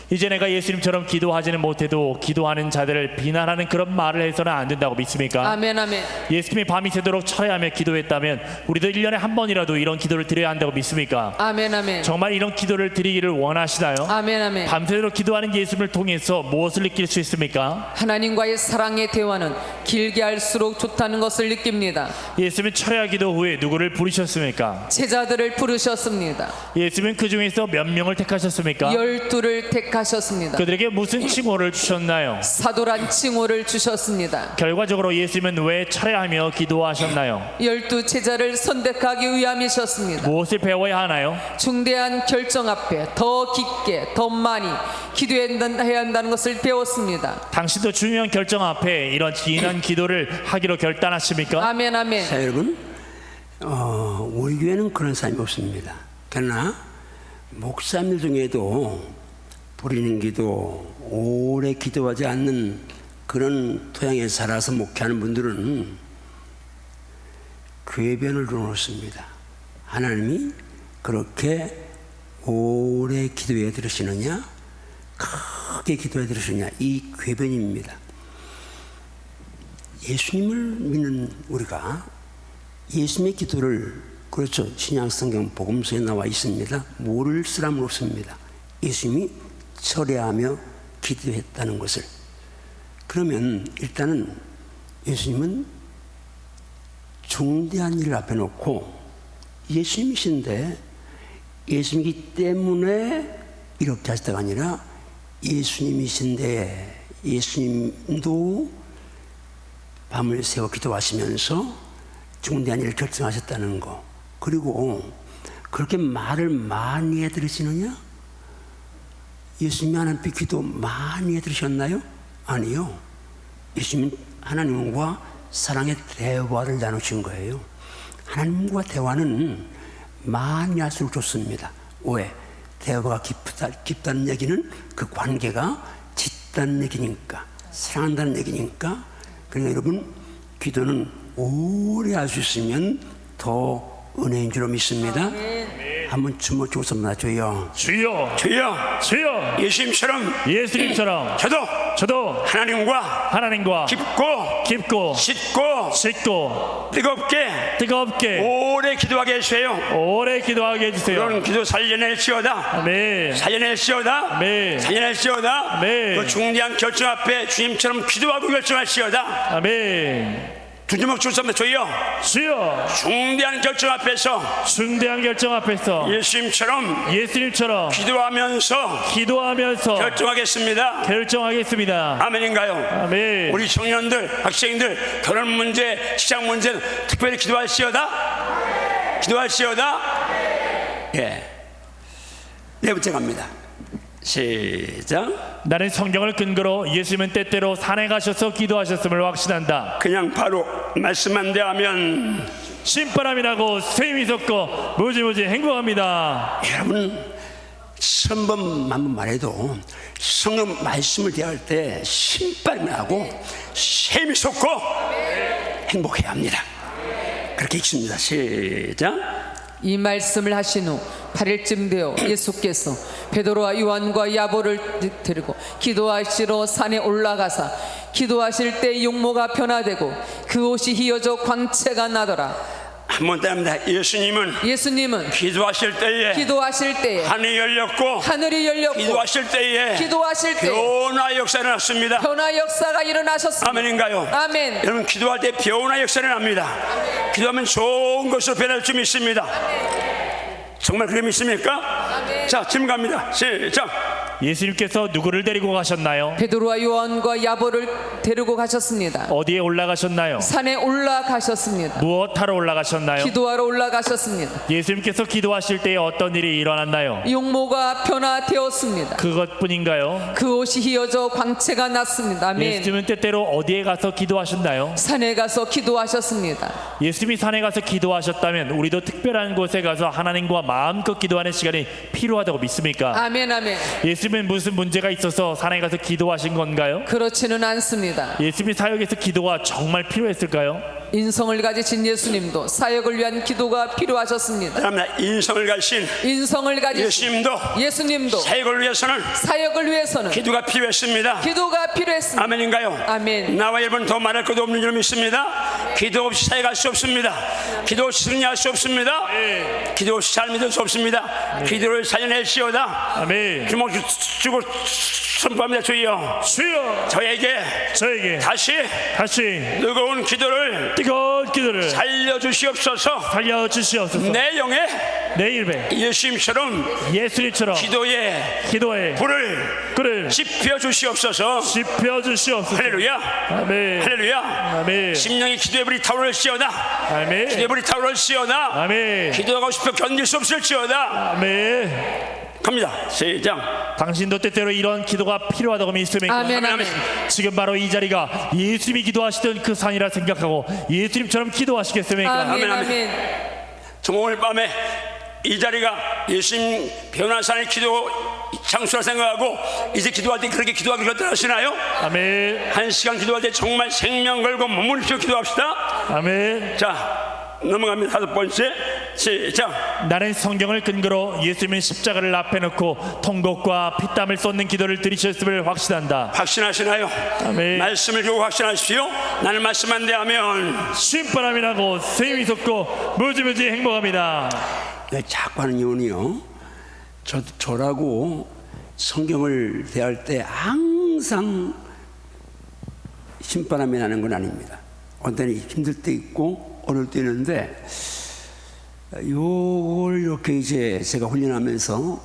이제 내가 예수님처럼 기도하지는 못해도 기도하는 자들을 비난하는 그런 말을 해서는 안 된다고 믿습니까? 아멘, 아멘. 예수님이 밤이 새도록 철회하며 기도했다면 우리도 1년에 한 번이라도 이런 기도를 드려야 한다고 믿습니까? 아멘, 아멘. 정말 이런 기도를 드리기를 원하시나요? 아멘, 아멘. 밤새도록 기도하는 예수님을 통해서 무엇을 느낄 수 있습니까? 하나님과의 사랑의 대화는 길게 할수록 좋다는 것을 느낍니다. 예수님은 철야 기도 후에 누구를 부르셨습니까? 제자들을 부르셨습니다. 예수님은 그 중에서 몇 명을 택하셨습니까? 12를 택하셨습니다. 하셨습니다. 그들에게 무슨 칭호를 주셨나요? 사도란 칭호를 주셨습니다. 결과적으로 예수님은 왜 철회하며 기도하셨나요? 12 제자를 선택하기 위함이셨습니다. 무엇을 배워야 하나요? 중대한 결정 앞에 더 깊게 더 많이 기도해야 한다는 것을 배웠습니다. 당신도 중요한 결정 앞에 이런 진한 기도를 하기로 결단하십니까? 아멘 아멘. 자, 여러분, 우리 교회는 그런 사람이 없습니다. 그러나 목사님들 중에도 부리는 기도, 오래 기도하지 않는 그런 토양에 살아서 목회하는 분들은 궤변을 놓습니다. 하나님이 그렇게 오래 기도해 들으시느냐, 크게 기도해 들으시느냐, 이 궤변입니다. 예수님을 믿는 우리가 예수님의 기도를, 그렇죠, 신약성경 복음서에 나와 있습니다. 모를 사람은 없습니다. 예수님이 철회하며 기도했다는 것을. 그러면 일단은 예수님은 중대한 일을 앞에 놓고, 예수님이신데 예수님이기 때문에 이렇게 하시다가 아니라 예수님이신데 예수님도 밤을 새워 기도하시면서 중대한 일을 결정하셨다는 거. 그리고 그렇게 말을 많이 해드리시느냐? 예수님이 하나님께 기도 많이 해드리셨나요? 아니요. 예수님은 하나님과 사랑의 대화를 나누신 거예요. 하나님과 대화는 많이 할수록 좋습니다. 왜? 대화가 깊다는 얘기는 그 관계가 짙다는 얘기니까, 사랑한다는 얘기니까. 그러니까 여러분, 기도는 오래 할 수 있으면 더 은혜인 줄 믿습니다. 한번 춤을 추고서 주여, 주여, 주여, 주여, 예수님처럼 저도 하나님과 깊고 씻고 뜨겁게 오래 기도하게 해주세요. 그런 기도 살려낼지어다. 아멘. 살려낼지어다. 아멘. 살려낼지어다. 아멘. 그 중대한 결정 앞에 주님처럼 기도하고 결정할지어다. 아멘. 두 주먹 주셨습니다. 주여, 중대한 결정 앞에서 예수님처럼 기도하면서 결정하겠습니다. 아멘인가요? 아멘. 우리 청년들, 학생들, 결혼 문제, 직장 문제는 특별히 기도할지어다. 예. 네 번째 갑니다. 시작. 나는 성경을 근거로 예수님은 때때로 산에 가셔서 기도하셨음을 확신한다. 그냥 바로 말씀만 대하면 신바람이 나고 쇠임이 솟고 무지무지 행복합니다. 여러분, 1000번만 말해도 성경 말씀을 대할 때 신바람이 나고 쇠임이 솟고 행복해야 합니다. 그렇게 읽습니다. 시작. 이 말씀을 하신 후 8일쯤 되어 예수께서 베드로와 요한과 야고보를 데리고 기도하시러 산에 올라가사 기도하실 때 용모가 변화되고 그 옷이 휘어져 광채가 나더라. 한 번 더 합니다. 예수님은 기도하실 때에 하늘이 열렸고 기도하실 때에 변화 역사가 일어났습니다. 변화 역사가 일어나셨습니다. 아멘인가요? 아멘. 여러분, 기도할 때 변화 역사가 일어납니다. 기도하면 좋은 것으로 변할 줄 믿습니다. 정말 그래 믿습니까? 자, 질문 갑니다. 시작. 예수님께서 누구를 데리고 가셨나요? 베드로와 요한과 야고보를 데리고 가셨습니다. 어디에 올라가셨나요? 산에 올라가셨습니다. 무엇하러 올라가셨나요? 기도하러 올라가셨습니다. 예수님께서 기도하실 때에 어떤 일이 일어났나요? 용모가 변화되었습니다. 그것뿐인가요? 그 옷이 휘어져 광채가 났습니다. 아멘. 예수님은 때때로 어디에 가서 기도하셨나요? 산에 가서 기도하셨습니다. 예수님이 산에 가서 기도하셨다면 우리도 특별한 곳에 가서 하나님과 마음껏 기도하는 시간이 필요하다고 믿습니까? 아멘 아멘. 예수님은 무슨 문제가 있어서 산에 가서 기도하신 건가요? 그렇지는 않습니다. 예수님이 사역에서 기도가 정말 필요했을까요? 인성을 가지신 예수님도 사역을 위한 기도가 필요하셨습니다. 인성을 가진 예수님도 사역을 위해서는 기도가 필요했습니다. 아멘인가요? 아멘. 나와 여러분 더 말할 것도 없는 줄 믿습니다. 기도 없이 사역할 수 없습니다. 기도 없이 승리할 수 없습니다. 기도 없이 잘 믿을 수 없습니다. 기도를 살려낼시오다. 아멘. 주먹 주고 선포합니다. 주여, 주여 저에게 저에게 다시 다시 뜨거운 기도를 뜨거운 기도를 살려주시옵소서. 살려주시옵소서. 내 영에 내 입에 예수님처럼 예수님처럼 기도의 불을 지펴주시옵소서. 지펴주시옵소서. 할렐루야, 아멘. 할렐루야. 아멘. 심령이 기도의 불이 타오를지어다. 아멘. 기도의 불이 타오를지어다. 아멘. 기도하고 싶어 견딜 수 없을지어다. 아멘. 갑니다. 시작. 당신도 때때로 이런 기도가 필요하다고 믿습니까? 아멘, 아멘. 지금 바로 이 자리가 예수님이 기도하시던 그 산이라 생각하고 예수님처럼 기도하시겠습니까? 아멘, 아멘. 아멘. 정말 오늘 밤에 이 자리가 예수님 변화산의 기도 장소라 생각하고 이제 기도할 때 그렇게 기도하기를 어떠하시나요? 아멘. 1시간 기도할 때 정말 생명 걸고 몸을 펴 기도합시다. 아멘. 자, 넘어갑니다. 5번째. 시작. 나는 성경을 근거로 예수님의 십자가를 앞에 놓고 통곡과 피땀을 쏟는 기도를 들이셨음을 확신한다. 확신하시나요? 아멘. 말씀을 보고 확신하십시오. 나는 말씀만 대하면 신바람이 나고 샘이 솟고 무지무지 행복합니다. 자꾸 하는 이유는요, 저라고 성경을 대할 때 항상 신바람이 나는 건 아닙니다. 어떤 때는 힘들 때 있고 어려울 때 있는데, 요걸 이렇게 이제 제가 훈련하면서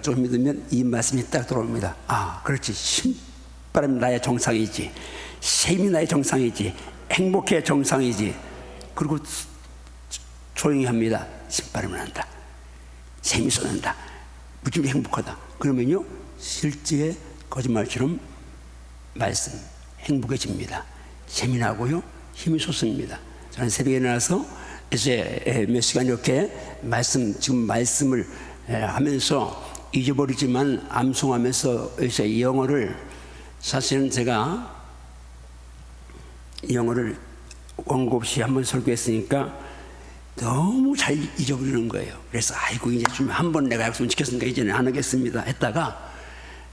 좀 믿으면 이 말씀이 딱 들어옵니다. 아, 그렇지. 신바람이 나의 정상이지, 샘이 나의 정상이지, 행복해 정상이지. 그리고 조용히 합니다. 신바람이 난다, 샘이 쏟는다, 무지무지 행복하다. 그러면요, 실제 거짓말처럼 말씀 행복해집니다. 샘이 나고요, 힘이 솟습니다. 저는 새벽에 일어나서 이제 몇 시간 이렇게 지금 말씀을 하면서 잊어버리지만 암송하면서 이제 영어를, 사실은 제가 영어를 원고 없이 한번 설교했으니까 너무 잘 잊어버리는 거예요. 그래서 아이고, 이제 좀 한 번 내가 약속 지켰으니까 이제는 안 하겠습니다 했다가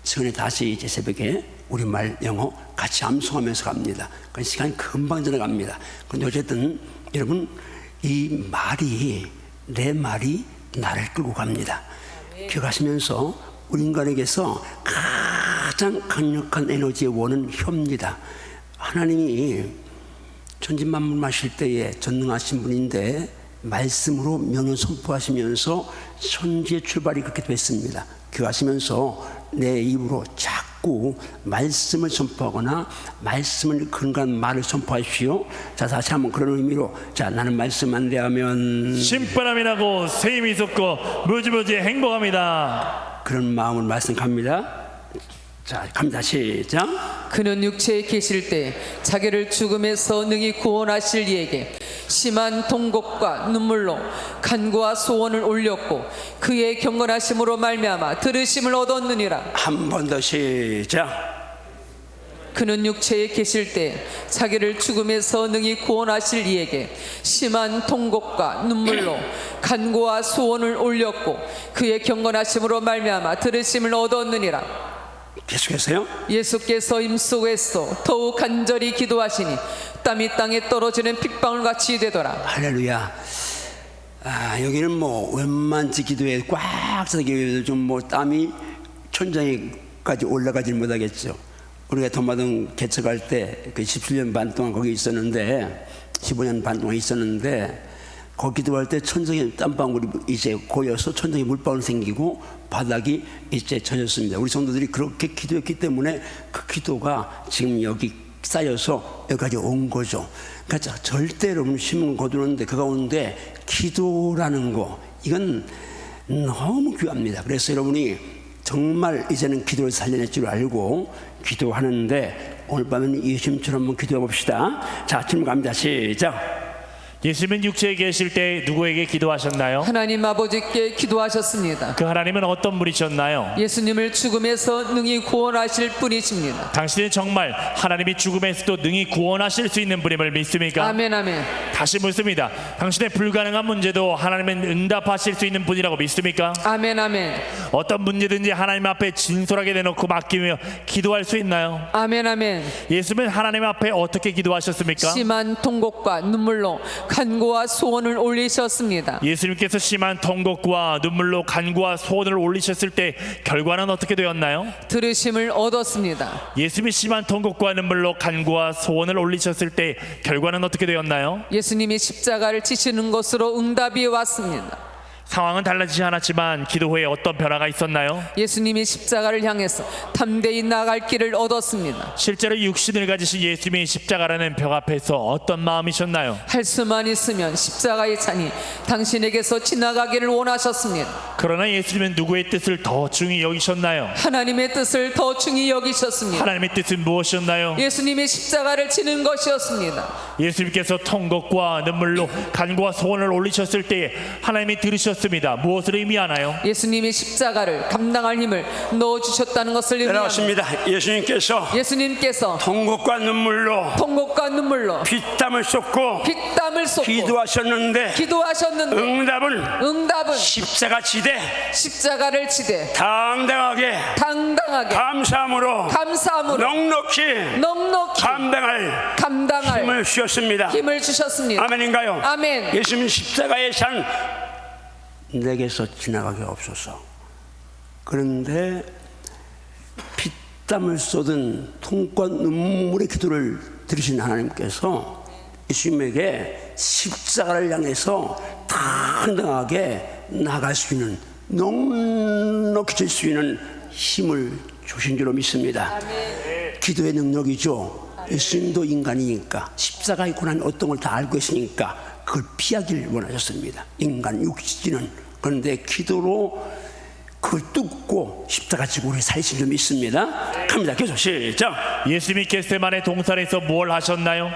최근에 다시 이제 새벽에 우리말 영어 같이 암송하면서 갑니다. 그 시간이 금방 지나갑니다. 그런데 어쨌든 여러분, 이 말이, 내 말이 나를 끌고 갑니다. 기억하시면서 우리 인간에게서 가장 강력한 에너지의 원은 혀입니다. 하나님이 천지만물하실 때에 전능하신 분인데 말씀으로 명령 선포하시면서 천지의 출발이 그렇게 됐습니다. 기억하시면서 내 입으로 자꾸 말씀을 선포하거나 말씀을 근거한 말을 선포하십시오. 자, 다시 한번 그런 의미로, 자, 나는 말씀만 대하면 신바람이 나고 샘이 솟고 무지무지 행복합니다. 그런 마음을 말씀 갑니다. 자, 갑니다. 시작. 그는 육체에 계실 때 자기를 죽음에서 능히 구원하실 이에게 심한 통곡과 눈물로 간구와 소원을 올렸고 그의 경건하심으로 말미암아 들으심을 얻었느니라. 한 번 더 시작. 그는 육체에 계실 때 자기를 죽음에서 능히 구원하실 이에게 심한 통곡과 눈물로 간구와 소원을 올렸고 그의 경건하심으로 말미암아 들으심을 얻었느니라. 계속해서요. 예수께서 임속에서 더욱 간절히 기도하시니 땀이 땅에 떨어지는 핏방울 같이 되더라. 할렐루야. 아, 여기는 뭐 웬만치 기도에 꽉 차서 기도해도 좀 뭐 땀이 천장에까지 올라가지 못하겠죠. 우리가 도마등 개척할 때 그 17년 반 동안 거기 있었는데, 15년 반 동안 있었는데, 거기 기도할 때 천장에 땀방울이 이제 고여서 천장에 물방울 생기고 바닥이 이제 젖었습니다. 우리 성도들이 그렇게 기도했기 때문에 그 기도가 지금 여기 쌓여서 여기까지 온 거죠. 그러니까 절대 여러분 심은 거두는데 그 가운데 기도라는 거, 이건 너무 귀합니다. 그래서 여러분이 정말 이제는 기도를 살려낼 줄 알고 기도하는데, 오늘 밤에는 예수님처럼 한번 기도해 봅시다. 자, 질문 갑니다. 시작. 예수님은 육체에 계실 때 누구에게 기도하셨나요? 하나님 아버지께 기도하셨습니다. 그 하나님은 어떤 분이셨나요? 예수님을 죽음에서 능히 구원하실 분이십니다. 당신은 정말 하나님이 죽음에서도 능히 구원하실 수 있는 분임을 믿습니까? 아멘, 아멘. 다시 묻습니다. 당신의 불가능한 문제도 하나님은 응답하실 수 있는 분이라고 믿습니까? 아멘, 아멘. 어떤 문제든지 하나님 앞에 진솔하게 내놓고 맡기며 기도할 수 있나요? 아멘, 아멘. 예수님은 하나님 앞에 어떻게 기도하셨습니까? 심한 통곡과 눈물로 간구와 소원을 올리셨습니다. 예수님께서 심한 통곡과 눈물로 간구와 소원을 올리셨을 때 결과는 어떻게 되었나요? 들으심을 얻었습니다. 예수님이 심한 통곡과 눈물로 간구와 소원을 올리셨을 때 결과는 어떻게 되었나요? 예수님이 십자가를 지시는 것으로 응답이 왔습니다. 상황은 달라지지 않았지만 기도 후에 어떤 변화가 있었나요? 예수님이 십자가를 향해서 담대히 나갈 길을 얻었습니다. 실제로 육신을 가지신 예수님이 십자가라는 벽 앞에서 어떤 마음이셨나요? 할 수만 있으면 십자가의 잔이 당신에게서 지나가기를 원하셨습니다. 그러나 예수님은 누구의 뜻을 더 중히 여기셨나요? 하나님의 뜻을 더 중히 여기셨습니다. 하나님의 뜻은 무엇이었나요? 예수님이 십자가를 지는 것이었습니다. 예수님께서 통곡과 눈물로 간구와 소원을 올리셨을 때에 하나님이 들으셨습니다. 무엇을 의미하나요? 예수님이 십자가를 감당할 힘을 넣어주셨다는 것을 의미합니다. 따라왔습니다. 예수님께서 통곡과 눈물로 통곡과 눈물로 피땀을 쏟고 핏땀을 쏟고 기도하셨는데 응답은 십자가를 지되 당당하게 감사함으로 넉넉히 감당할 힘을 주셨습니다. 아멘인가요? 아멘. 예수님 십자가의 잔 내게서 지나가게 없소서. 그런데 피땀을 쏟은 통과 눈물의 기도를 들으신 하나님께서 예수님에게 십자가를 향해서 당당하게 나갈 수 있는, 넉넉히 질 수 있는 힘을 주신 줄로 믿습니다. 기도의 능력이죠. 예수님도 인간이니까 십자가의 고난 어떤 걸 다 알고 있으니까 그걸 피하기를 원하셨습니다. 인간 육신은. 그런데 기도로 그걸 뚫고 십자가 지고 우리 살신 줄 믿습니다. 갑니다. 계속 시작. 예수님이 겟세마네 동산에서 뭘 하셨나요?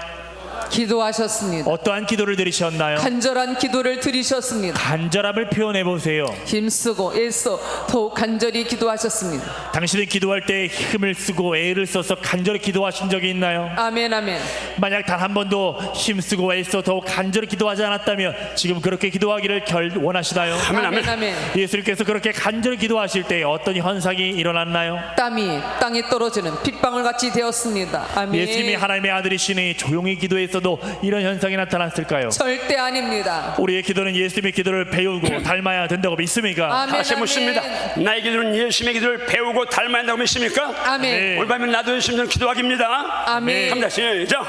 기도하셨습니다. 어떠한 기도를 드리셨나요? 간절한 기도를 드리셨습니다. 간절함을 표현해 보세요. 힘쓰고 애써 더욱 간절히 기도하셨습니다. 당신은 기도할 때 힘을 쓰고 애를 써서 간절히 기도하신 적이 있나요? 아멘 아멘. 만약 단 한 번도 힘쓰고 애써 더욱 간절히 기도하지 않았다면 지금 그렇게 기도하기를 원하시나요? 아멘 아멘. 예수님께서 그렇게 간절히 기도하실 때 어떤 현상이 일어났나요? 땀이 땅에 떨어지는 빗방울 같이 되었습니다. 아멘. 예수님이 하나님의 아들이시니 조용히 기도해서도 이런 현상이 나타났을까요? 절대 아닙니다. 우리의 기도는 예수님의 기도를 배우고 닮아야 된다고 믿습니까? 아멘, 다시 묻습니다. 아멘. 나의 기도는 예수님의 기도를 배우고 닮아야 한다고 믿습니까? 아멘. 네. 올바르면 나도 예수님처럼 기도하기입니다. 아멘. 갑니다. 시작.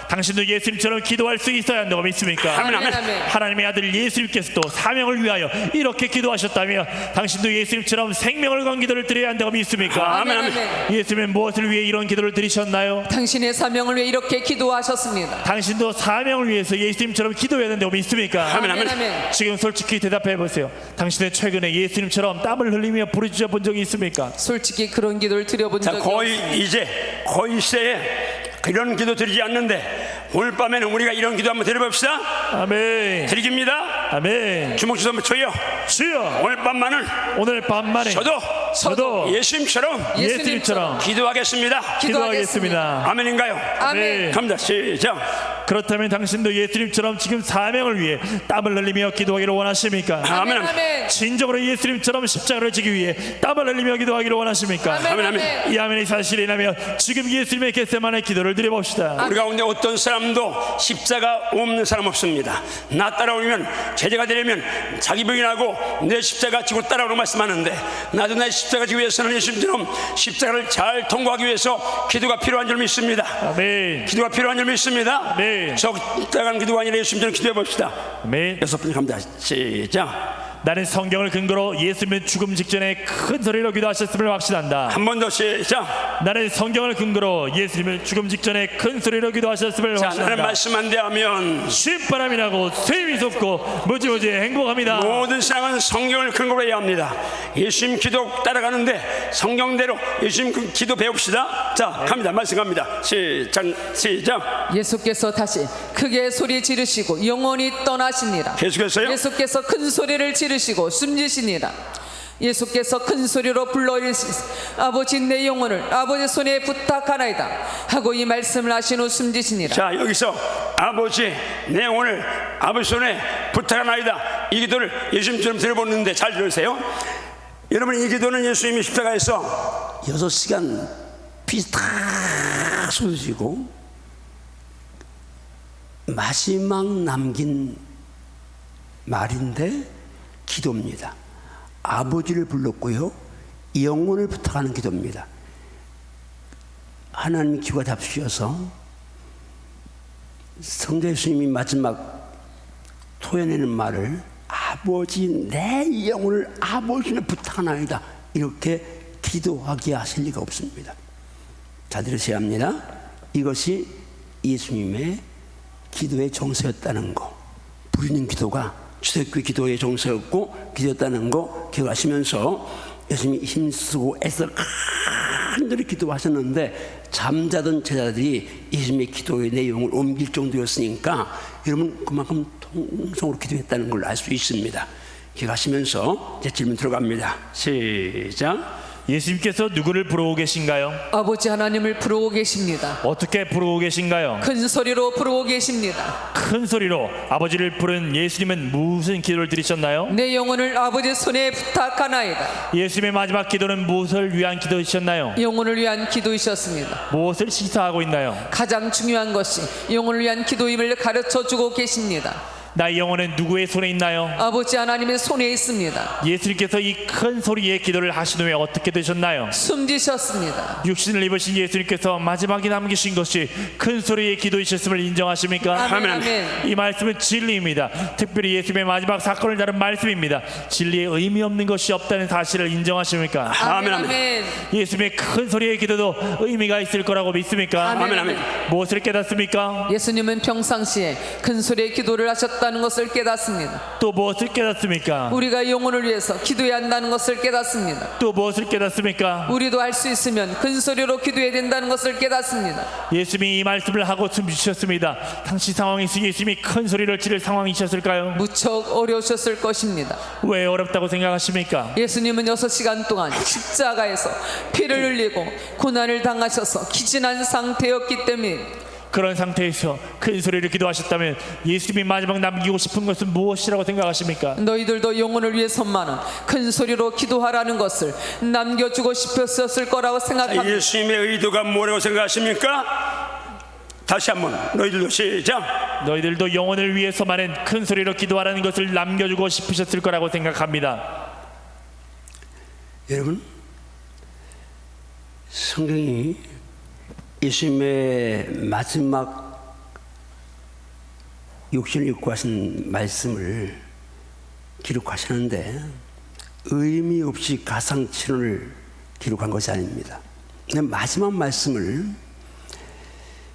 당신도 예수님처럼 기도할 수 있어야 한다고 믿습니까? 아멘, 아멘. 하나님의 아들 예수님께서도 사명을 위하여 이렇게 기도하셨다면 당신도 예수님처럼 생명을 건 기도를 드려야 한다고 믿습니까? 아멘, 아멘. 예수님은 무엇을 위해 이런 기도를 드리셨나요? 당신의 사명을 위해 이렇게 기도하셨습니다. 당신도 사명을 위해서 예수님처럼 기도해야 된다고 믿습니까? 아멘, 아멘. 지금 솔직히 대답해 보세요. 당신은 최근에 예수님처럼 땀을 흘리며 부르짖어 본 적이 있습니까? 솔직히 그런 기도를 드려본 자, 적이 거의 없습니다. 이제 거의 세에 이런 기도 드리지 않는데 오늘 밤에는 우리가 이런 기도 한번 드려봅시다. 아멘. 드리깁니다. 아멘. 주먹 주소 한번 쳐요. 주여, 오늘 밤만은 오늘 밤만에 저도 예수님처럼 기도하겠습니다. 기도하겠습니다. 아멘인가요? 아멘. 갑니다. 시작. 그렇다면 당신도 예수님처럼 지금 사명을 위해 땀을 흘리며 기도하기를 원하십니까? 아멘. 아멘. 진정으로 예수님처럼 십자가를 지기 위해 땀을 흘리며 기도하기를 원하십니까? 아멘. 아멘. 이 아멘이 사실이라면 지금 예수님의 겟세마네 기도를 드려봅시다. 우리 가운데 어떤 사람도 십자가 없는 사람 없습니다. 나 따라오면 제자가 되려면 자기 부인하고 내 십자가 지고 따라오라고 말씀하는데 나도 내 십자가 지기 위해서는 예수님처럼 십자가를 잘 통과하기 위해서 기도가 필요한 줄 믿습니다. 아멘. 기도가 필요한 줄 믿습니다. 아멘. 적당한 기도가 아니라 예수님처럼 기도해 봅시다. 아멘. 6번째 갑니다. 시작. 나는 성경을 근거로 예수님은 죽음 직전에 큰 소리로 기도하셨음을 확신한다. 한 번 더 시작. 나는 성경을 근거로 예수님을 죽음 직전에 큰 소리로 기도하셨음을 자, 나는 확신한다. 말씀 안 대하면 신바람이 나고 쇠임이 솟고 무지무지 행복합니다. 모든 신앙은 성경을 근거로 해야 합니다. 예수님 기도 따라가는데 성경대로 예수님 그 기도 배웁시다. 자, 갑니다. 말씀 갑니다. 시작. 예수께서 다시 크게 소리 지르시고 영원히 떠나시니라. 계속해서요. 예수께서 큰 소리를 지르시고 숨지시니라. 예수께서 큰 소리로 불러 이르시되 아버지 내 영혼을 아버지 손에 부탁하나이다 하고 이 말씀을 하신 후 숨지시니라. 자, 여기서 아버지 내 영혼을 아버지 손에 부탁하나이다, 이 기도를 예수님처럼 들어보는데 잘 들으세요. 여러분, 이 기도는 예수님이 십자가에서 6시간 피 다 쏟으시고 마지막 남긴 말인데 기도입니다. 아버지를 불렀고요, 영혼을 부탁하는 기도입니다. 하나님 귀가 잡수셔서 성자 예수님이 마지막 토해내는 말을 아버지 내 영혼을 아버지는 부탁하나이다 이렇게 기도하게 하실 리가 없습니다. 잘 들으셔야 합니다. 이것이 예수님의 기도의 정서였다는 거, 부르는 기도가 주택교회 기도의 정서였고 기도였다는 거 기억하시면서 예수님이 힘쓰고 애써 간절히 기도하셨는데 잠자던 제자들이 예수님의 기도의 내용을 옮길 정도였으니까 여러분 그만큼 통성으로 기도했다는 걸 알 수 있습니다. 기억하시면서 이제 질문 들어갑니다. 시작. 예수님께서 누구를 부르고 계신가요? 아버지 하나님을 부르고 계십니다. 어떻게 부르고 계신가요? 큰 소리로 부르고 계십니다. 큰 소리로 아버지를 부른 예수님은 무슨 기도를 드리셨나요? 내 영혼을 아버지 손에 부탁하나이다. 예수님의 마지막 기도는 무엇을 위한 기도이셨나요? 영혼을 위한 기도이셨습니다. 무엇을 시사하고 있나요? 가장 중요한 것이 영혼을 위한 기도임을 가르쳐주고 계십니다. 나의 영혼은 누구의 손에 있나요? 아버지 하나님의 손에 있습니다. 예수님께서 이 큰 소리의 기도를 하신 후에 어떻게 되셨나요? 숨지셨습니다. 육신을 입으신 예수님께서 마지막에 남기신 것이 큰 소리의 기도이셨음을 인정하십니까? 아멘, 아멘. 이 말씀은 진리입니다. 특별히 예수님의 마지막 사건을 다룬 말씀입니다. 진리에 의미 없는 것이 없다는 사실을 인정하십니까? 아멘, 아멘. 예수님의 큰 소리의 기도도 의미가 있을 거라고 믿습니까? 아멘, 아멘. 무엇을 깨닫습니까? 예수님은 평상시에 큰 소리의 기도를 하셨다는 것을 깨닫습니다. 또 무엇을 깨닫습니까? 우리가 영혼을 위해서 기도해야 한다는 것을 깨닫습니다. 또 무엇을 깨닫습니까? 우리도 할 수 있으면 큰 소리로 기도해야 된다는 것을 깨닫습니다. 예수님이 이 말씀을 하고 숨지셨습니다. 당시 상황에서 예수님이 큰 소리를 지를 상황이셨을까요? 무척 어려우셨을 것입니다. 왜 어렵다고 생각하십니까? 예수님은 6시간 동안 십자가에서 피를 흘리고 고난을 당하셔서 기진한 상태였기 때문에 그런 상태에서 큰 소리를 기도하셨다면 예수님이 마지막 남기고 싶은 것은 무엇이라고 생각하십니까? 너희들도 영혼을 위해서만은 큰 소리로 기도하라는 것을 남겨주고 싶었을 거라고 생각합니다. 예수님의 의도가 뭐라고 생각하십니까? 다시 한번 너희들도 시작. 너희들도 영혼을 위해서만은 큰 소리로 기도하라는 것을 남겨주고 싶으셨을 거라고 생각합니다. 여러분, 성경이 예수님의 마지막 육신을 입고 하신 말씀을 기록하시는데 의미 없이 가상치론을 기록한 것이 아닙니다. 마지막 말씀을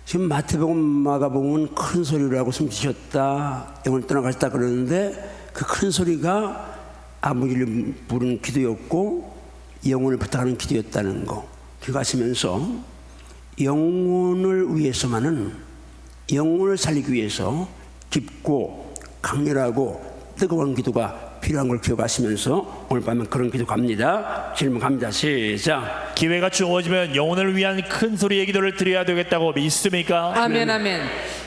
지금 마태복음, 마가복음은 큰 소리로 하고 숨지셨다, 영혼을 떠나가셨다 그러는데 그 큰 소리가 아버지를 부르는 기도였고 영혼을 부탁하는 기도였다는 거 기억하시면서 영혼을 위해서만은, 영혼을 살리기 위해서 깊고 강렬하고 뜨거운 기도가 필요한 걸 기억하시면서 오늘 밤에 그런 기도 갑니다. 질문 갑니다. 시작. 기회가 주어지면 영혼을 위한 큰 소리의 기도를 드려야 되겠다고 믿습니까? 아멘, 아멘.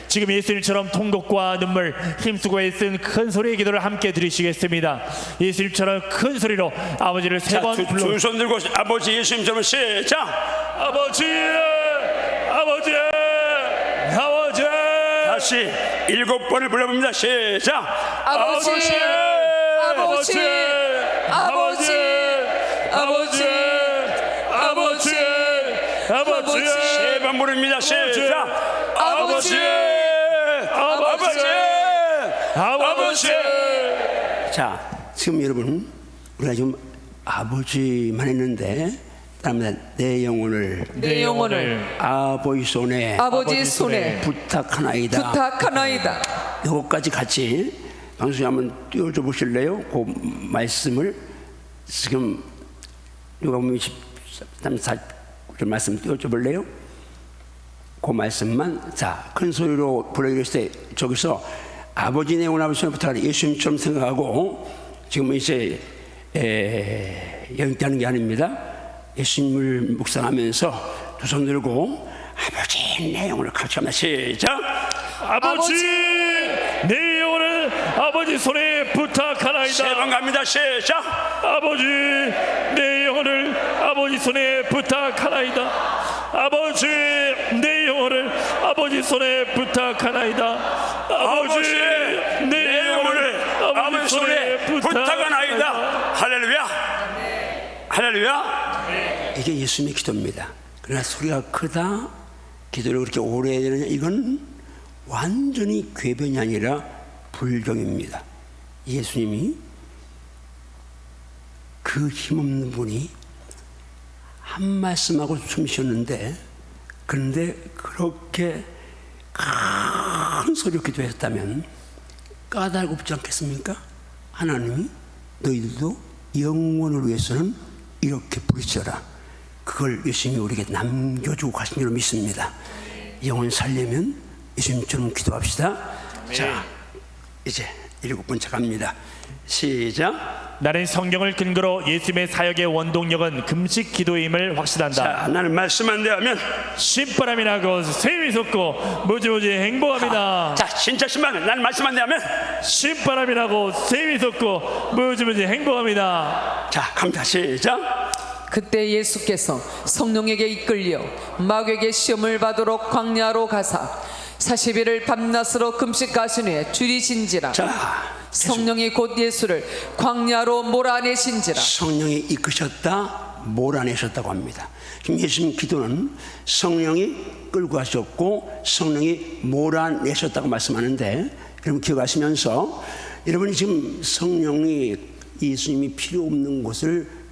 지금 예수님처럼 통곡과 눈물, 힘쓰고 애쓴 큰 소리의 기도를 함께 드리시겠습니다. 예수님처럼 큰 소리로 아버지를 세 번 불러. 두 손 들고 아버지 예수님처럼 시작. 아버지, 아버지, 아버지. 다시 7번을 불러봅니다. 시작. 아버지, 아버지, 아버지, 아버지, 아버지, 아버지. 3번 부릅니다. 시작. 아버지, 아버지, 아버지. 자, 지금 여러분 우리가 지금 아버지만 했는데 다음에 내 영혼을 아버지 손에 부탁하나이다. 이것까지 같이 방송에 한번 띄워줘 보실래요? 그 말씀을 지금 누가복음 23절 말씀 띄워줘 볼래요? 그 말씀만. 자, 큰 소리로 불러이랬을 때 저기서 아버지 내 영혼 아버지 손에 부탁하라 예수님처럼 생각하고 지금 이제 영입하는 게 아닙니다. 예수님을 묵상하면서 두 손 들고 아버지 내 영혼을 가르쳐라. 시작. 아버지 내 영혼을 아버지 손에 부탁하나이다. 3번 갑니다. 시작. 아버지 내 영혼을 아버지 손에 부탁하나이다. 아버지 내 영혼을 아버지 손에 부탁하나이다. 아버지 내 영혼을 아버지 손에 부탁하나이다. 할렐루야. 할렐루야. 이게 예수님의 기도입니다. 그러나 소리가 크다, 기도를 그렇게 오래 해야 되느냐, 이건 완전히 궤변이 아니라 불경입니다. 예수님이 그 힘없는 분이 한 말씀하고 숨 쉬었는데, 그런데 그렇게 큰 소리로 기도했다면 까닭 없지 않겠습니까? 하나님이 너희들도 영원을 위해서는 이렇게 부르짖어라. 그걸 예수님이 우리에게 남겨주고 가신 줄로 믿습니다. 영혼 살려면 예수님처럼 기도합시다. 자, 이제 7번째 갑니다. 시작. 나는 성경을 근거로 예수님의 사역의 원동력은 금식 기도임을 확신한다. 자, 나는 말씀한 대 하면 신바람이 나고 샘이 솟고 무지무지 행복합니다. 자, 진짜 신바람. 나는 말씀한 대 하면 신바람이 나고 샘이 솟고 무지무지 행복합니다. 자, 갑니다. 시작. 그때 예수께서 성령에게 이끌려 마귀에게 시험을 받도록 광야로 가사 40일을 밤낮으로 금식하신 후에 줄이신지라. 자, 성령이 곧 예수를 광야로 몰아내신지라. 성령이 이끄셨다, 몰아내셨다고 합니다. 지금 예수님 기도는 성령이 끌고 가셨고 성령이 몰아내셨다고 말씀하는데, 여러분 기억하시면서, 여러분이 지금 성령이 예수님이 필요 없는 곳을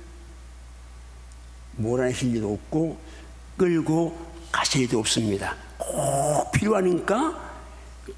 몰아내실 일도 없고 끌고 가실 일도 없습니다. 꼭 필요하니까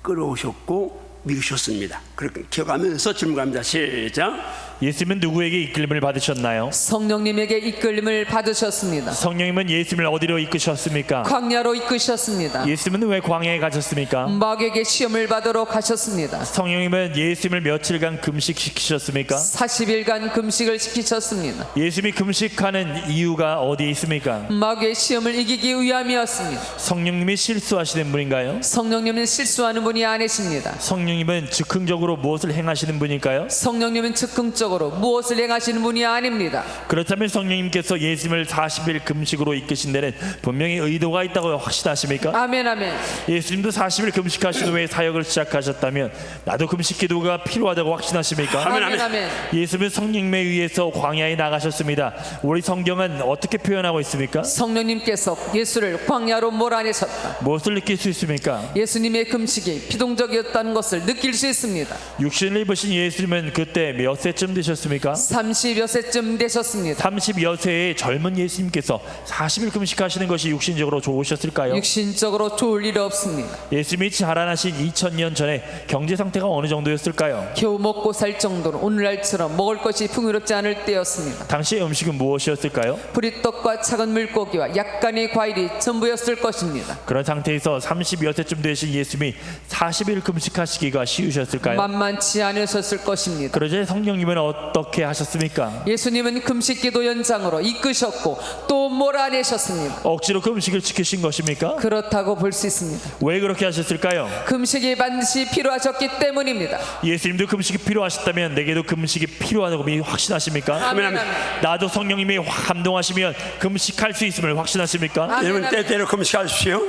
끌어오셨고 미루셨습니다. 그렇게 기억하면서 질문합니다. 시작. 예수님은 누구에게 이끌림을 받으셨나요? 성령님에게 이끌림을 받으셨습니다. 성령님은 예수님을 어디로 이끄셨습니까? 광야로 이끄셨습니다. 예수님은 왜 광야에 가셨습니까? 마귀에게 시험을 받으러 가셨습니다. 성령님은 예수님을 며칠간 금식시키셨습니까? 40일간 금식을 시키셨습니다. 예수님이 금식하는 이유가 어디에 있습니까? 마귀의 시험을 이기기 위함이었습니다. 성령님이 실수하시는 분인가요? 성령님은 실수하는 분이 아니십니다. 성령님은 즉흥적으로 무엇을 행하시는 분일까요? 성령님은 즉흥적으로 무엇을 행하시는 분이 아닙니다. 그렇다면 성령님께서 예수님을 40일 금식으로 이끄신 데는 분명히 의도가 있다고 확신하십니까? 아멘 아멘. 예수님도 40일 금식하신 후에 사역을 시작하셨다면 나도 금식 기도가 필요하다고 확신하십니까? 아멘, 아멘 아멘. 예수님은 성령님에 의해서 광야에 나가셨습니다. 우리 성경은 어떻게 표현하고 있습니까? 성령님께서 예수를 광야로 몰아내셨다. 무엇을 느낄 수 있습니까? 예수님의 금식이 비동적이었다는 것을 느낄 수 있습니다. 육신을 입으신 예수님은 그때 몇 세쯤 되셨습니까? 30여 세쯤 되셨습니다. 30여 세의 젊은 예수님께서 40일 금식하시는 것이 육신적으로 좋으셨을까요? 육신적으로 좋을 일 없습니다. 예수님이 자라나신 2000년 전에 경제 상태가 어느 정도였을까요? 겨우 먹고 살 정도로 오늘날처럼 먹을 것이 풍요롭지 않을 때였습니다. 당시의 음식은 무엇이었을까요? 보리떡과 작은 물고기와 약간의 과일이 전부였을 것입니다. 그런 상태에서 30여 세쯤 되신 예수님이 40일 금식하시기가 쉬우셨을까요? 만만치 않으셨을 것입니다. 그러자 성령님은 어떻게 하셨습니까? 예수님은 금식기도 연장으로 이끄셨고 또 몰아내셨습니다. 억지로 금식을 지키신 것입니까? 그렇다고 볼 수 있습니다. 왜 그렇게 하셨을까요? 금식이 반드시 필요하셨기 때문입니다. 예수님도 금식이 필요하셨다면 내게도 금식이 필요하다고 확신하십니까? 아멘 아멘. 나도 성령님이 감동하시면 금식할 수 있음을 확신하십니까? 아멘, 여러분 아멘. 때때로 금식하십시오.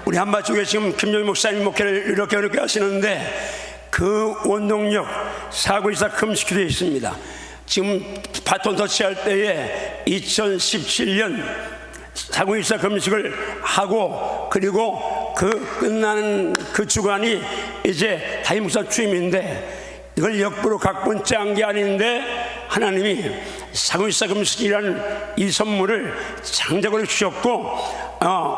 우리 한마중에 지금 김종희 목사님 목회를 이렇게 하시는데 그 원동력 사고이사 금식기도에 있습니다. 지금 바톤 터치할 때에 2017년 사고이사 금식을 하고, 그리고 그 끝나는 그 주간이 이제 담임 목사 취임인데 이걸 역부로 각본 짠 게 아닌데 하나님이 사고이사 금식이라는 이 선물을 장작으로 주셨고,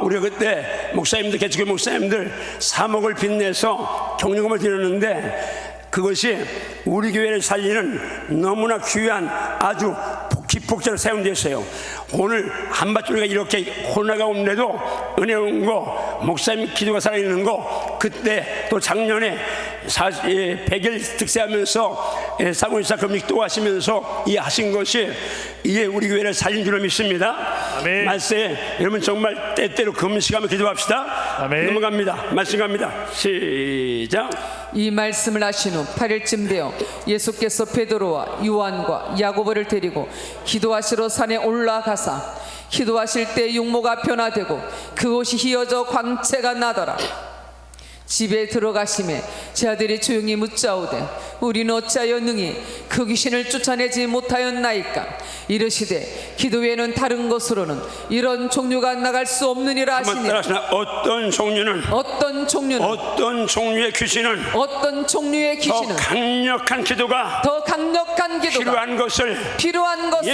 우리가 그때 목사님들, 개척교 목사님들 3억을 빚내서 경력금을 드렸는데 그것이 우리 교회를 살리는 너무나 귀한 아주 기폭제로 사용됐어요. 오늘 한밭주리가 이렇게 코로나가 오는데도 은혜로운 거, 목사님 기도가 살아있는 거, 그때 또 작년에 100일 득세하면서 사고이사 금식 또 하시면서 이 하신 것이 이게 우리 교회를 살린 줄로 믿습니다. 아멘. 말세 여러분 정말 때때로 금식하며 기도합시다. 아멘. 넘어갑니다. 말씀 갑니다. 시작. 이 말씀을 하신 후 8일쯤 되어 예수께서 베드로와 요한과 야고보를 데리고 기도하시러 산에 올라가사 기도하실 때 용모가 변화되고 그곳이 휘어져 광채가 나더라. 집에 들어가심에 제 아들이 조용히 묻자오되 우리는 어찌하여 능히 그 귀신을 쫓아내지 못하였나이까. 이르시되 기도 외에는 다른 것으로는 이런 종류가 나갈 수 없느니라 한번 하시니 따라하시나 어떤 종류는 어떤 종류는 어떤 종류의 귀신은 어떤 종류의 더 귀신은 강력한 기도가 더 강력한 기도가 필요한 것을 필요한 것을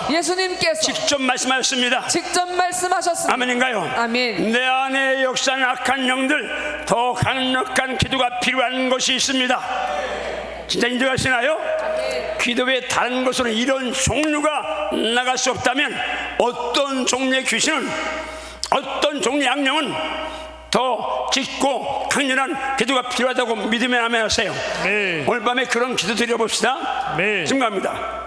예수님께서 직접 말씀하셨습니다. 직접 말씀하셨습니다. 아멘인가요? 아멘. 내 안에 역사하는 악한 영들 더 강력한 기도가 필요한 것이 있습니다. 진짜 인정하시나요? 기도 외에 다른 것으로 이런 종류가 나갈 수 없다면 어떤 종류의 귀신은 어떤 종류의 악령은 더 깊고 강렬한 기도가 필요하다고 믿으면 아멘하세요. 네. 오늘 밤에 그런 기도 드려봅시다. 네. 지금 갑니다.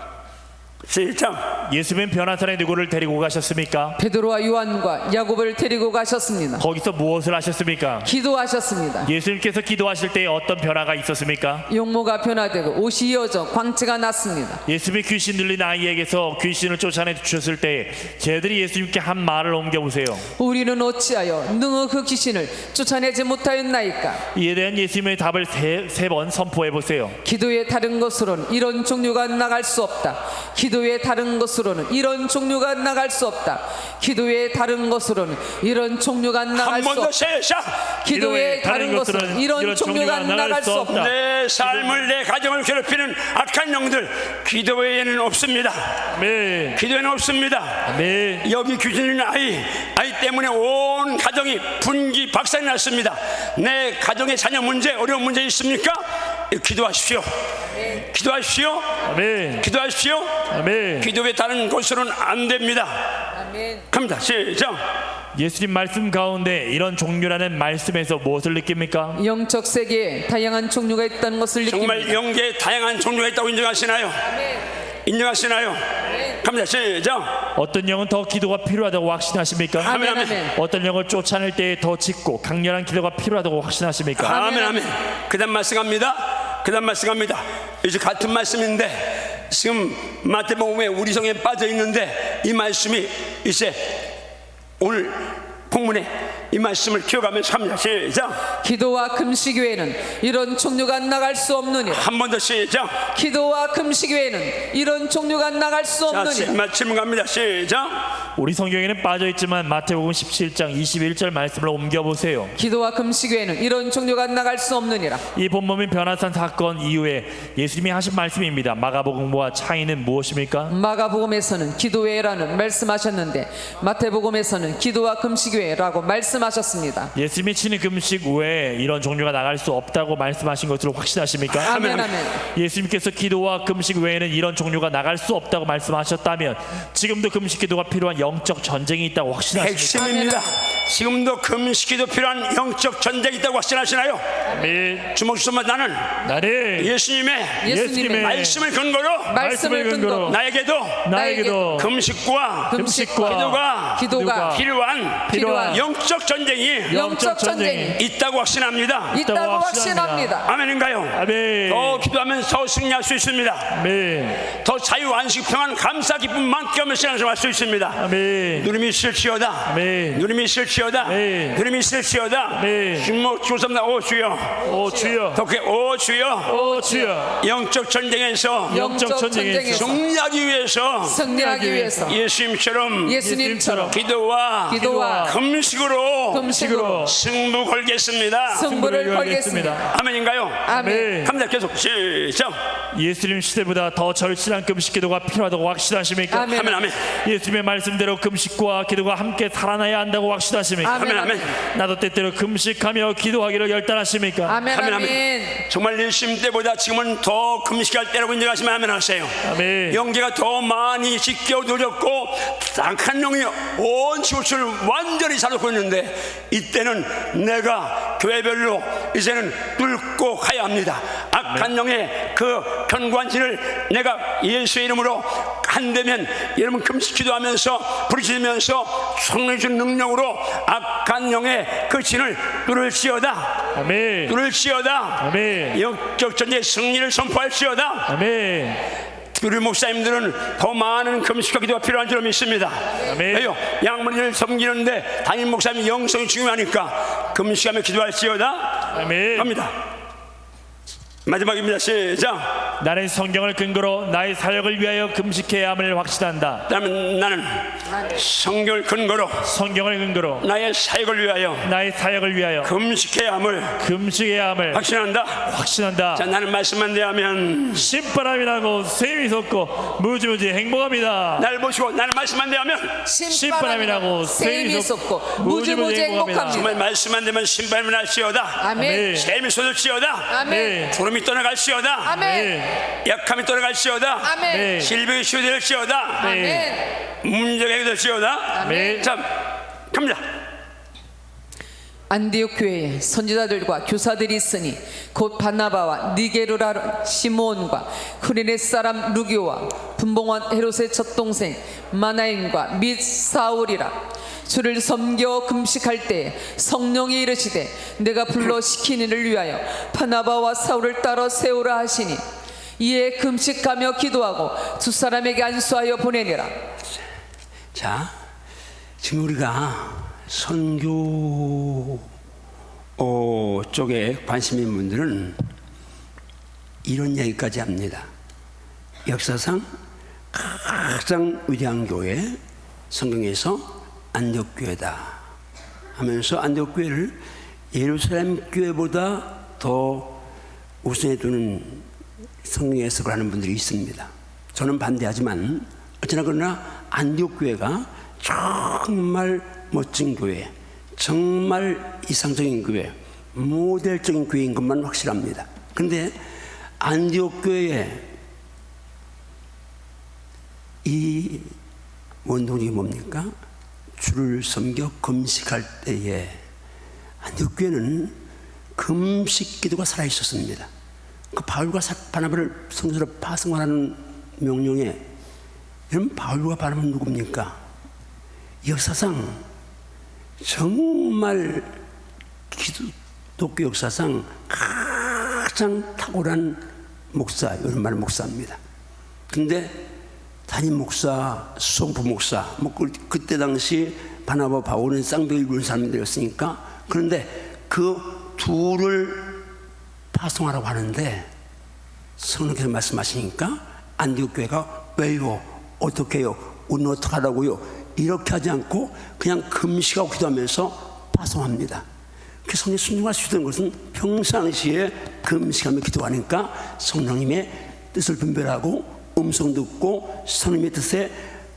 시작. 예수님은 변화산에 누구를 데리고 가셨습니까? 베드로와 요한과 야곱을 데리고 가셨습니다. 거기서 무엇을 하셨습니까? 기도하셨습니다. 예수님께서 기도하실 때 어떤 변화가 있었습니까? 용모가 변화되고 옷이 이어져 광채가 났습니다. 예수님이 귀신 들린 아이에게서 귀신을 쫓아내 주셨을 때 제자들이 예수님께 한 말을 옮겨보세요. 우리는 어찌하여 능히 그 귀신을 쫓아내지 못하였나이까. 이에 대한 예수님의 답을 세 번 선포해보세요. 기도의 다른 것으로는 이런 종류가 나갈 수 없다. 기도의 다른 것으로는 이런 종류가 나갈 수 없다. 기도의 다른 것으로는 이런 종류가 나갈 한 수 번 더 없다. 시작. 기도의 다른 것으로는 이런 종류가 나갈 수 없다. 내 삶을 내 가정을 괴롭히는 악한 영들 기도 외에는 없습니다. 네. 기도에는 없습니다. 네. 여기 귀신인 아이 때문에 온 가정이 분기 박살이 났습니다. 내 가정의 자녀 문제 어려운 문제 있습니까? 기도하십시오. 기도하십시오. 아멘. 기도하십시오. 아멘. 기도 외에 다른 것으로는 안 됩니다. 갑니다. 시작. 예수님 말씀 가운데 이런 종류라는 말씀에서 무엇을 느낍니까? 영적 세계에 다양한 종류가 있다는 것을 느낍니다. 정말 영계에 다양한 종류가 있다고 인정하시나요? 인정하시나요? 갑니다. 시작. 어떤 영은 더 기도가 필요하다고 확신하십니까? 아멘, 아멘. 아멘. 어떤 영을 쫓아낼 때 더 짙고 강렬한 기도가 필요하다고 확신하십니까? 아멘, 아멘. 그다음 말씀합니다. 그다음 말씀합니다. 이제 같은 말씀인데 지금 마태복음에 우리 성에 빠져 있는데 이 말씀이 이제 오늘 본문에 이 말씀을 기억하면서 합니다. 시작. 기도와 금식 외에는 이런 종류가 나갈 수 없느니라. 한 번 더 시작. 기도와 금식 외에는 이런 종류가 나갈 수 자, 없느니라. 질문 갑니다. 시작. 우리 성경에는 빠져있지만 마태복음 17장 21절 말씀을 옮겨보세요. 기도와 금식 외에는 이런 종류가 나갈 수 없느니라. 이 본문인 변화산 사건 이후에 예수님이 하신 말씀입니다. 마가복음과 차이는 무엇입니까? 마가복음에서는 기도 외라는 말씀하셨는데 마태복음에서는 기도와 금식 외라고 말씀하셨습니다. 예수님이 치는 금식 외에 이런 종류가 나갈 수 없다고 말씀하신 것으로 확신하십니까? 아멘, 아멘. 예수님께서 기도와 금식 외에는 이런 종류가 나갈 수 없다고 말씀하셨다면 지금도 금식 기도가 필요한 영적 전쟁이 있다고 확신하십니까? 핵심입니다. 지금도 금식기도 필요한 영적 전쟁이 있다고 확신하시나요? 아멘. 주먹 주면 나는 나는 예수님의 말씀을 근거로 말씀을 근거로 나에게도 금식과 기도가 필요한 영적 전쟁이 있다고 확신합니다. 있다고 확신합니다. 아멘인가요? 아멘. 더 기도하면 더 승리할 수 있습니다. 아멘. 더 자유 안식 평안 감사 기쁨 많게 하며 신앙생활 할 수 있습니다. 아멘. 누름이 있을지어다. 아멘. 누름이 있을지어다. 아멘. 누름이 있을지어다. 아멘. 주목 주섭니다. 오 주여. 오 주여. 더 크게 오 주여. 오 주여. 영적 전쟁에서 영적 전쟁에서 승리하기 위해서 승리하기 위해서 예수님처럼 기도와 금식으로 승부 걸겠습니다. 승부를 걸겠습니다. 아멘인가요? 아멘. 갑니다. 계속 시작. 예수님 시대보다 더 절실한 금식 기도가 필요하다고 확신하십니까? 아멘. 아멘 아멘. 예수님의 말씀대로 금식과 기도가 함께 살아나야 한다고 확신하십니까? 아멘 아멘. 나도 때때로 금식하며 기도하기를 열단하십니까? 아멘. 아멘 아멘. 아멘. 정말 일심 때보다 지금은 더 금식할 때라고 인정하시면 아멘 하세요. 아멘. 영계가 더 많이 지켜드렸고 악한 영이 온 지구를 완전히 사놓고 있는데 이때는 내가 교회별로 이제는 뚫고 가야 합니다. 악한 영의 그 견관진을 내가 예수의 이름으로 한다면 여러분 금식 기도하면서 부르짖으면서 성령의 준 능력으로 악한 영의 그 진을 뚫을지어다. 아멘. 뚫을지어다. 아멘. 영적 전쟁의 승리를 선포할지어다. 아멘. 우리 목사님들은 더 많은 금식과 기도가 필요한 줄 믿습니다. 아멘. 왜요? 양문을 섬기는데 담임 목사님 영성이 중요하니까 금식하며 기도할지어다. 아멘. 갑니다. 마지막입니다. 시작. 나는 성경을 근거로 나의 사역을 위하여 금식해야 함을 확신한다. 그다음에 나는 성경을 근거로 성경을 근거로 나의 사역을 위하여 나의 사역을 위하여 금식해야 함을 금식해야 함을 확신한다. 확신한다. 자, 나는 말씀만 대하면 신바람이 나고 샘이 솟고 무지무지 행복합니다. 나를 보시고 나는 말씀만 대하면 신바람이 나고 샘이 솟고 무지무지 행복합니다. 정말 말씀만 되면 신바람이 날지어다. 아멘. 샘이 쏟을지어다. 아멘. 구름이 떠나갈지어다. 아멘. 약함이 떠나갈지어다. 아멘. 질병이 치유될지어다. 아멘. 문제가 해결될지어다. 아멘. 자, 갑니다. 안디옥 교회에 선지자들과 교사들이 있으니 곧 바나바와 니게르라 시몬과 쿠레네 사람 루기오와 분봉원 헤롯의 젖동생 마나인과 및 사울이라. 주를 섬겨 금식할 때 성령이 이르시되 내가 불러 시킨 이를 위하여 바나바와 사울을 따로 세우라 하시니 이에 금식하며 기도하고 두 사람에게 안수하여 보내니라. 자, 지금 우리가 선교 쪽에 관심 있는 분들은 이런 얘기까지 합니다. 역사상 가장 위대한 교회, 성경에서 안디옥 교회다 하면서 안디옥 교회를 예루살렘 교회보다 더 우선해 두는 성경 해석을 하는 분들이 있습니다. 저는 반대하지만 어쩌나 그러나 안디옥 교회가 정말 멋진 교회, 정말 이상적인 교회, 모델적인 교회인 것만 확실합니다. 그런데 안디옥 교회의 이 원동력이 뭡니까? 주를 섬겨 금식할 때에 안디옥 교회는 금식 기도가 살아 있었습니다. 그 바울과 바나바를 성도로 파송하라는 명령에 여러분, 바울과 바나바는 누굽니까? 역사상 정말 기독교 역사상 가장 탁월한 목사, 이런 말은 목사입니다. 근데 담임 목사, 수송부 목사, 그때 당시 바나바 바울은 쌍벽을 이루는 사람들이었으니까, 그런데 그 둘을 파송하라고 하는데 성령께서 말씀하시니까 안디옥 교회가 왜요? 어떻게 해요? 우리는 어떻게 하라고요? 이렇게 하지 않고 그냥 금식하고 기도하면서 파송합니다. 그 성령 순종할 수 있는 것은 평상시에 금식하며 기도하니까 성령님의 뜻을 분별하고 음성 듣고 성령님의 뜻에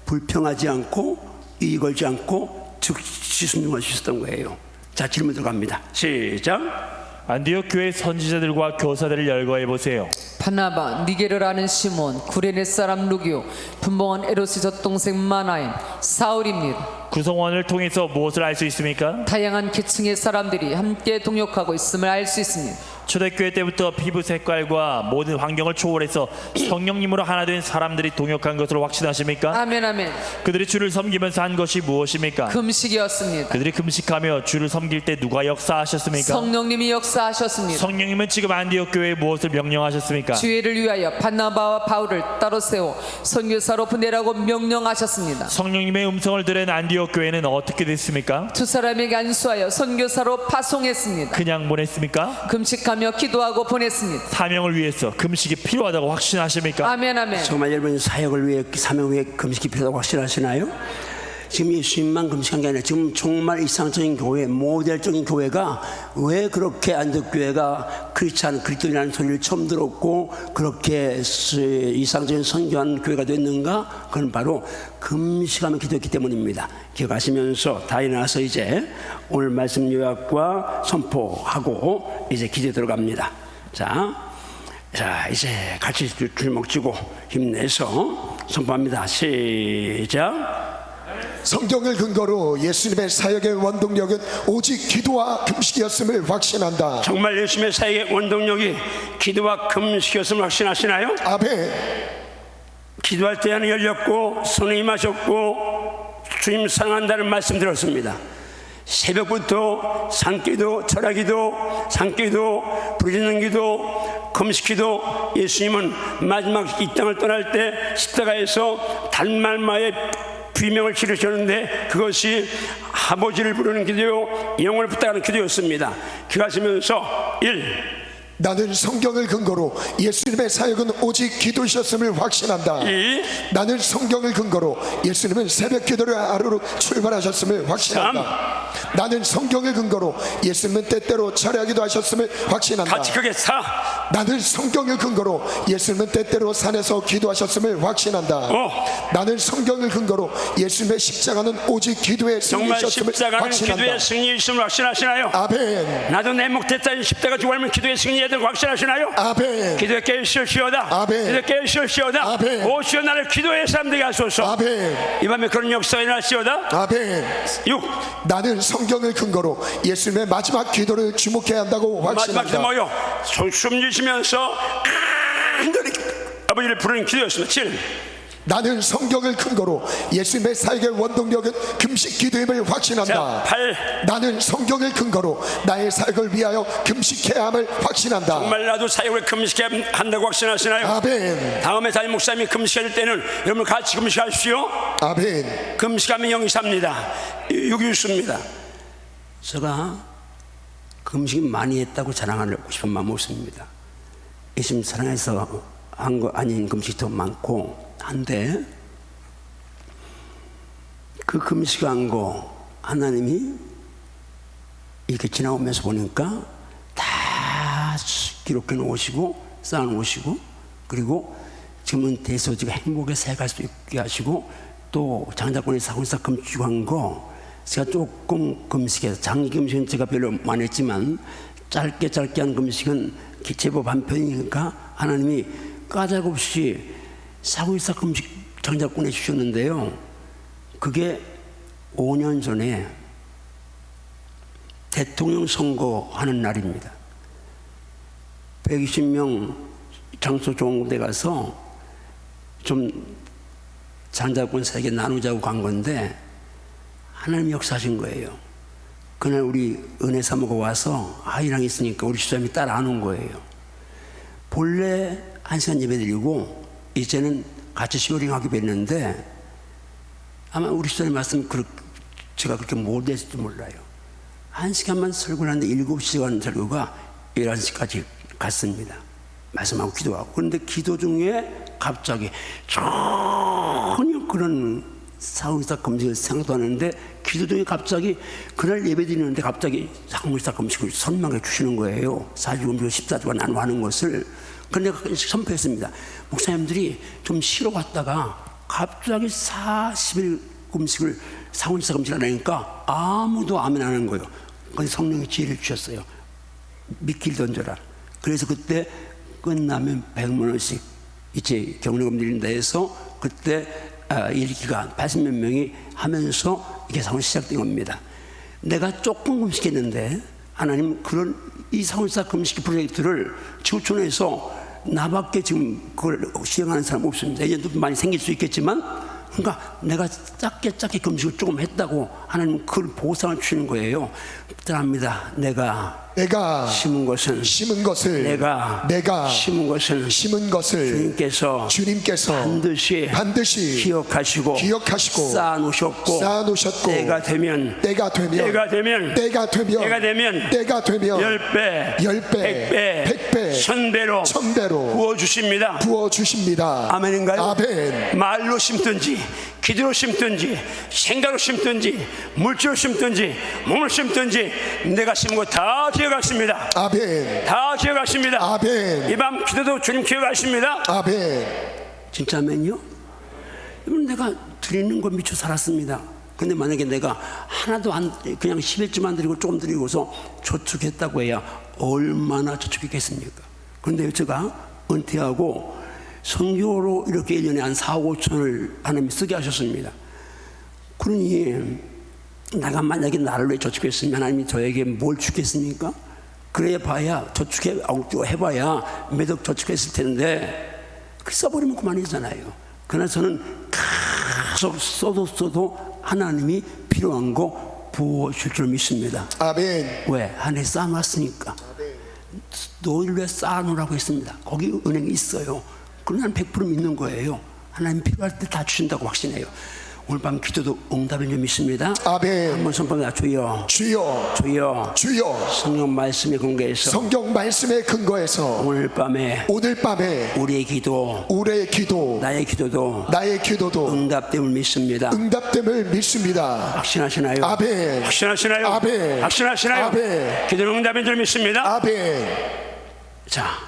불평하지 않고 이의 걸지 않고 즉시 순종할 수 있었던 거예요. 자, 질문 들어갑니다. 시작. 안디옥 교회 선지자들과 교사들을 열거해 보세요. 바나바, 니게르라는 시몬, 구레네 사람 루기오, 분봉원 에롯의 젖동생 마나임, 사울입니다. 구성원을 통해서 무엇을 알 수 있습니까? 다양한 계층의 사람들이 함께 동역하고 있음을 알 수 있습니다. 초대교회 때부터 피부 색깔과 모든 환경을 초월해서 성령님으로 하나 된 사람들이 동역한 것으로 확신하십니까? 아멘 아멘. 그들이 주를 섬기면서 한 것이 무엇입니까? 금식이었습니다. 그들이 금식하며 주를 섬길 때 누가 역사하셨습니까? 성령님이 역사하셨습니다. 성령님은 지금 안디옥 교회에 무엇을 명령하셨습니까? 주의를 위하여 바나바와 바울을 따로 세워 선교사로 보내라고 명령하셨습니다. 성령님의 음성을 들은 안디옥 교회는 어떻게 됐습니까? 두 사람에게 안수하여 선교사로 파송했습니다. 그냥 보냈습니까? 금식하며 기도하고 보냈습니다. 사명을 위해서 금식이 필요하다고 확신하십니까? 아멘 아멘. 정말 여러분 사역을 위해, 사명을 위해 금식이 필요하다고 확신하시나요? 지금 예수님만 금식한 게 아니라 지금 정말 이상적인 교회, 모델적인 교회가 왜 그렇게 안디옥 교회가 크리스찬, 그리스도인이라는 소리를 처음 들었고 그렇게 이상적인 선교한 교회가 됐는가? 그건 바로 금식하며 기도했기 때문입니다. 기억하시면서 다 일어나서 이제 오늘 말씀 요약과 선포하고 이제 기도에 들어갑니다. 자, 이제 같이 줄목 쥐고 힘내서 선포합니다. 시작. 성경을 근거로 예수님의 사역의 원동력은 오직 기도와 금식이었음을 확신한다. 정말 예수님의 사역의 원동력이 기도와 금식이었음을 확신하시나요? 아멘. 기도할 때 하늘 열렸고 손에 임하셨고 주님 사랑한다는 말씀 들었습니다. 새벽부터 산기도, 철야기도, 산기도, 부르짖는 기도, 금식기도. 예수님은 마지막 이 땅을 떠날 때 십자가에서 달말마의 비명을 지르셨는데 그것이 아버지를 부르는 기도요, 영혼을 부탁하는 기도였습니다. 기도하시면서 1. 나는 성경을 근거로 예수님의 사역은 오직 기도이셨음을 확신한다. 2. 나는 성경을 근거로 예수님은 새벽 기도를 하루로 출발하셨음을 확신한다. 나는 성경을 근거로 예수님은 때때로 철야기도 하셨음을 확신한다. 같이 크게 4. 나는 성경을 근거로 예수님은 때때로 산에서 기도하셨음을 확신한다. 5. 나는 성경을 근거로 예수님의 십자가는 오직 기도의 정말 승리이셨음을 십자가는 확신한다. 기도의 승리이심을 확신하시나요? 아멘. 나도 내 목대자인 십자가 죽으면 기도의 승리에 대해 확신하시나요? 아멘. 기도에 깨우시옵시오다. 아멘. 기도에 깨우시옵시오다. 아멘. 오시오 나를 기도의 사람 되게 하소서. 아멘. 이 밤에 그런 역사가 일어나시오다. 아멘. 6. 나는 성경을 근거로 예수님의 마지막 기도를 주목해야 한다고 마지막 기도 확신한다. 뭐요? 숨 쉬시면서 간절히 아버지를 부르는 기도였습니다. 7. 나는 성경을 근거로 예수님의 사역의 원동력은 금식 기도임을 자, 확신한다. 8. 나는 성경을 근거로 나의 사역을 위하여 금식해야 함을 확신한다. 정말 나도 사역을 금식해야 한다고 확신하시나요? 아멘. 다음에 담임 목사님이 금식할 때는 여러분 같이 금식하십시오. 아멘. 금식하면 영이 삽니다. 6일수입니다. 제가 금식 많이 했다고 자랑하고 싶은 마음 없습니다. 예수님 사랑해서 한 거 아닌 금식도 많고 한데, 그 금식한 거 하나님이 이렇게 지나오면서 보니까 다 기록해 놓으시고 쌓아 놓으시고, 그리고 지금은 대소지가 행복에 살갈 수 있게 하시고, 또 장자권의 사고사 금식한 거 제가 조금 금식해서, 장기 금식은 제가 별로 안 했지만 짧게 한 금식은 제법 한 편이니까 하나님이 까닭없이 사고이사 금식 장자권에 주셨는데요, 그게 5년 전에 대통령 선거하는 날입니다. 120명 장소 좋은 데 가서 좀 장자권 세개 나누자고 간 건데 하나님이 역사하신 거예요. 그날 우리 은혜 사모가 와서 아이랑 있으니까 우리 집사람이 따라 안 온 거예요. 본래 1시간 예배 드리고 이제는 같이 시어링하기로 했는데, 아마 우리 집사님 말씀 제가 그렇게 못했을지 몰라요. 1시간만 설교를 하는데 7시간 설교가 11시까지 갔습니다. 말씀하고 기도하고. 그런데 기도 중에 갑자기 전혀 그런 사후이사 금식을 생각도 하는데, 기도 중에 갑자기 그날 예배 드리는데 갑자기 사후이사 금식을 선명하게 주시는 거예요. 40금식을 14주간 나눠 하는 것을. 그런데 선포했습니다. 목사님들이 좀 쉬러 갔다가 갑자기 40일 금식을 사후이사 금식을 하니까 아무도 아멘 안 하는 거예요. 그래서 성령이 지혜를 주셨어요. 미끼를 던져라. 그래서 그때 끝나면 100만 원씩 이제 경력금 드린다 해서 그때 일기가 80몇 명이 하면서 이게 사원 시작된 겁니다. 내가 조금 금식했는데 하나님 그런 이 사원사 금식 프로젝트를 지구촌에서 나밖에 지금 그걸 시행하는 사람 없습니다. 이제 많이 생길 수 있겠지만, 그러니까 내가 작게 금식을 조금 했다고 하나님 그걸 보상을 주시는 거예요. 부탁합니다. 내가 심은 것은 내가 심은 것을 주님께서 반드시 기억하시고 쌓아놓으셨고 때가 되면 10배 100배 1000배로 부어주십니다. 아멘인가요? 아멘. 말로 심든지 기도로 심든지 생각으로 심든지 물질로 심든지 몸을 심든지 내가 심은 거 다 기억하십니다. 아멘. 다 기억하십니다. 아멘. 이 밤 기도도 주님 기억하십니다. 아멘. 진짜면요? 내가 드리는 거 미쳐 살았습니다. 근데 만약에 내가 하나도 안, 그냥 10일쯤 드리고 조금 드리고서 저축했다고 해야 얼마나 저축했겠습니까? 그런데 제가 은퇴하고 선교로 이렇게 1년에 한 4, 5천을 하나님이 쓰게 하셨습니다. 그러니 내가 만약에 나를 위해 저축했으면 하나님이 저에게 뭘 주겠습니까? 그래 봐야 해봐야 몇 억 저축했을 텐데 그 써버리면 그만이잖아요. 그러나 저는 계속 써도 하나님이 필요한 거 부어줄 줄 믿습니다. 아멘. 왜? 하늘에 쌓아놨으니까. 너희를 위해 쌓아놓으라고 했습니다. 거기 은행이 있어요. 그럼 난 100% 믿는 거예요. 하나님 필요할 때 다 주신다고 확신해요. 오늘 밤 기도도 응답인 줄 믿습니다. 아멘. 한번 선포합니다. 주여, 주여, 주여, 주여. 성령 말씀에 근거해서 성경 말씀의 근거에서 오늘 밤에 우리의 기도, 나의 기도도 나의 기도도 응답됨을 믿습니다. 응답됨을 믿습니다. 확신하시나요? 아멘. 확신하시나요? 아멘. 확신하시나요? 아멘. 기도는 응답인 줄 믿습니다. 아멘. 자,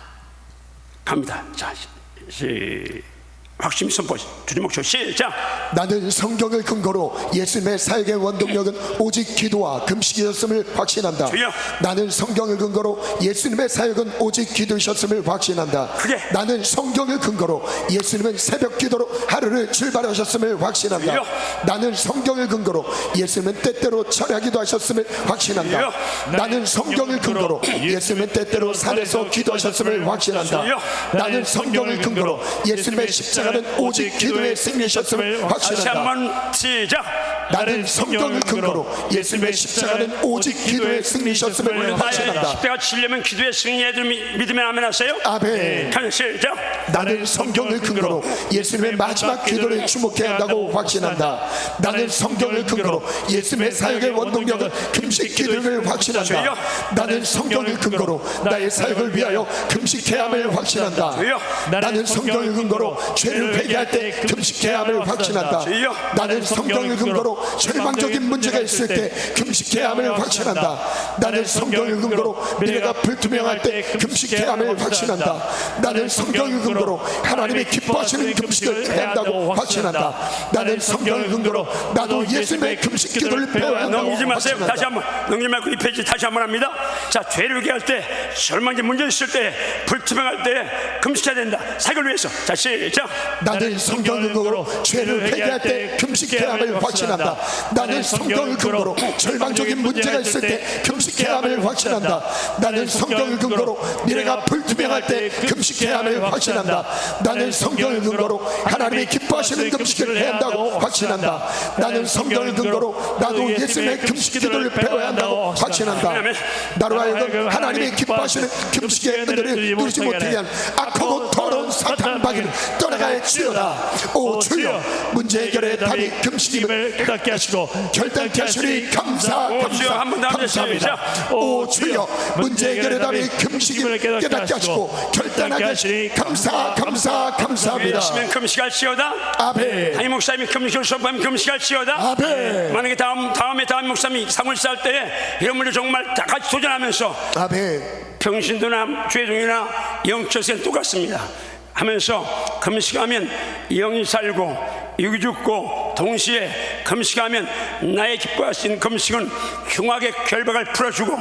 갑니다. 자, 확신 선포 주제목표 시작. 나는 성경을 근거로 예수님의 사역의 원동력은 오직 기도와 금식이었음을 확신한다. 주여. 나는 성경을 근거로 예수님의 사역은 오직 기도이셨음을 확신한다. 그게. 나는 성경을 근거로 예수님은 새벽 기도로 하루를 출발하셨음을 확신한다. 주여. 나는 성경을 근거로 예수님은 때때로 철야기도 하셨음을 확신한다. 주여. 나는 성경을 근거로 예수님은 때때로 산에서 기도하셨음을 확신한다. 주여. 나는 성경을 근거로 예수님의 십자가는 오직 기도의 승리셨음을 다시 확신한다. 한번 시작. 나는 성경을 근거로 예수님의 십자가는 오직 기도의 승리셨음을 확신한다. 십자가 치려면 기도의 승리에 믿으면 아멘 하세요. 아멘. 시작. 나는 성경을 근거로 예수님의 마지막 기도를 주목해야 한다고 확신한다. 나는 성경을 근거로 예수님의 사역의 원동력은 금식 기도를 확신한다. 나는 성경을 근거로 나의 사역을 위하여 금식해야 함을 확신한다. 나는 성경을 근거로 죄를 회개할 때 금식해야 함을 확신한다. 나는 성경을 근거로 절망적인 문제가 있을 때 금식해야 함을 확신한다. 나는 성경을 근거로 미래가 불투명할 때 금식해야 함을 확신한다. 나는 성경을 근거로 하나님이 기뻐하시는 금식을 해야 한다고 확신한다. 나는 성경을 근거로 나도 예수님의 금식 기도를 배워야 한다고 넘기지 마세요. 확신한다. 다시 한번 넘기지 말고 이 페이지 다시 한번 합니다. 자, 죄를 회개할 때, 절망적인 문제 있을 때, 불투명할 때 금식해야 된다. 사역을 위해서. 자, 시작. 나는 성경을 근거로 죄를 회개할 때 금식해야 함을 확신한다. 나는 성경을 근거로 절망적인 문제가 있을 때 금식해야 함을 확신한다. 나는 성경을 근거로 미래가 불투명할 때 금식해야 함을 확신한다. 나는 성경을 근거로 하나님이 기뻐하시는 금식을 해야 한다고 확신한다. 나는 성경을 근거로 나도 예수님의 금식 기도를 배워야 한다고 확신한다. 나로 하여금 하나님이 기뻐하시는 금식의 은혜를 누리지 못하게 한 악하고 더러운 사탄 마귀를 떠나갈지어다. 오 주여, 문제 해결의 답이 금식임을 깨닫게 하시고 결단케 하시니 감사 주여, 한번 더 감사합니다. 오 주여, 문제 해결의 답이 금식임을 깨닫게 하시고 결단하게 하시니 감사합니다. 예수님 금식할지어다. 아멘. 담임 목사님이 금식을 선포하면 금식할지어다. 아멘. 만약에 다음에 담임 목사님이 상을 쌀 때에 이런 문제 정말 다 같이 도전하면서 아멘. 평신도나 죄종이나 영적 생활 똑같습니다. 하면서 금식하면 영이 살고 육이 죽고 동시에 금식하면 나의 기뻐하신 금식은 흉악의 결박을 풀어주고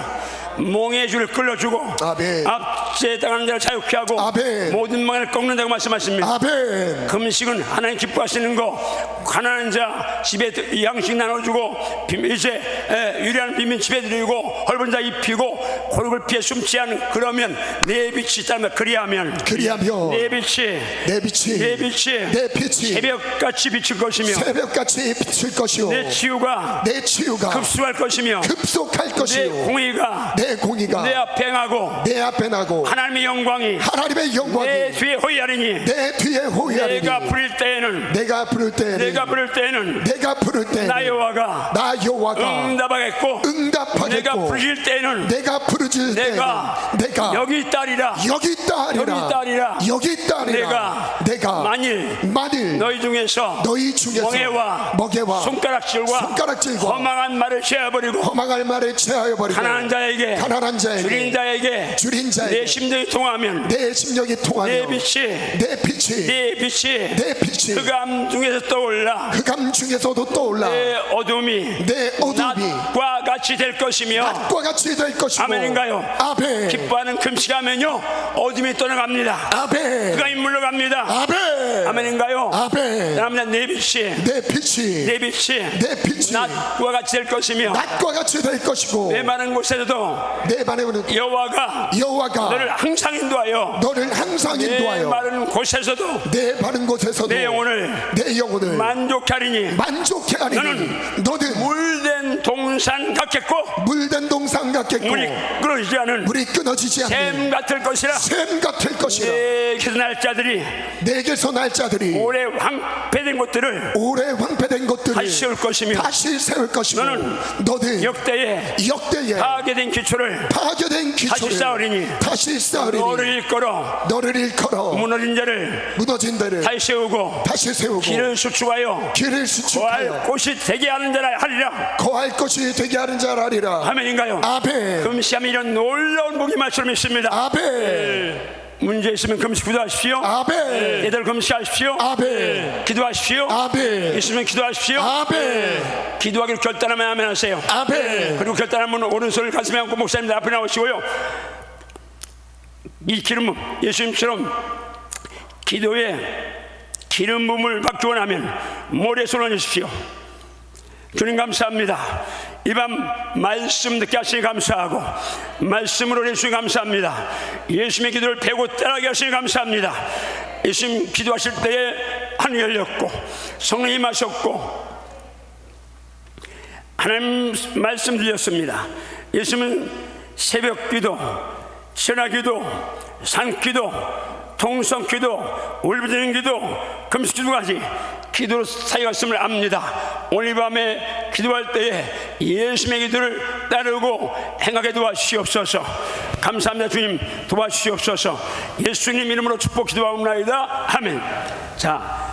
몽의 줄을 끌어주고 아멘. 압제에 당하는 자를 자유케 하고 아멘. 모든 망을 꺾는다고 말씀하십니다. 아멘. 금식은 하나님 기뻐하시는 거, 가난한 자 집에 양식 나눠주고 이제 유리한 빈민 집에 드리고 헐벗은 자 입히고 고륙을 피해 숨지 않은, 그러면 내 빛이 있다면 그리하면 내 빛이 새벽같이 비칠 것이며 새벽같이 비칠 것이요 내 치유가 급속할 것이며 내 공의가 내 앞에 행하고 하나님의 영광이 내 뒤에 호위하리니 내가 부를 때에는 나 여호와가 응답하겠고 내가 부르실 때에는 내가 여기 있다리라. 내가 만일 너희 중에서 멍에와 손가락질과 허망한 말을 제어버리고 가난한 자에게 줄인 자에게 내 심령이 통하면 내 빛이 흑암 중에서 떠올라 내 어둠이 낮과 같이 될 것이며 아멘인가요? 아멘. 기뻐하는 금식하면요 어둠이 떠나갑니다. 흑암이 물러갑니다. 아멘인가요? 그러면 내 빛이 낮과 같이 될 것이며 내 많은 곳에서도 여호와가 너를 항상 인도하여 내 많은 곳에서도 내 영혼을 만족하리니 너는 물된 물된 동산 같겠고 물된 동산 같겠고 물이 끊어지지 않은 물이 끊어지지 않는 샘 같을 것이라. 샘 같을 것이라. 내게서 날 자들이 내게서 날 자들이 오래 황폐된 것들을 오래 황폐된 것들을 다시 세울 것이며 다시 세울 것이고 너는 역대에 파괴된 기초를 파괴된 기초를 다시 쌓으리니 너를 일컬어 무너진 자를 무너진 데를 다시 세우고 길을 수축하여 거할 곳이 되게 하는 자라 하리라. 거할 것이 되게 하는 자라 하리라. 아멘인가요? 아멘. 금시하면 이런 놀라운 복이 말씀을 믿습니다. 아멘. 문제 있으면 금식 기도하십시오. 아멘. 얘들 금식하십시오. 아멘. 기도하십시오. 아멘. 있으면 기도하십시오. 아멘. 기도하기를 결단하면 아멘 하세요. 아멘. 그리고 결단하면 오른손을 가슴에 안고 목사님들 앞에 나오시고요. 이 기름 예수님처럼 기도에 기름 부음을 받기 원하면 모래손 얹으십시오. 주님 감사합니다. 이 밤 말씀 듣게 하시니 감사하고 말씀으로 해주시니 감사합니다. 예수님의 기도를 배고 따라가게 하시니 감사합니다. 예수님 기도하실 때에 하늘이 열렸고 성령이 임하셨고 하나님 말씀 들렸습니다. 예수님은 새벽 기도, 전화 기도, 산 기도, 통성 기도, 울부짖는 기도, 금식 기도까지 기도로 사용했음을 압니다. 오늘 밤에 기도할 때에 예수님의 기도를 따르고 행하게 도와주시옵소서. 감사합니다. 주님 도와주시옵소서. 예수님 이름으로 축복 기도하옵나이다. 아멘. 자.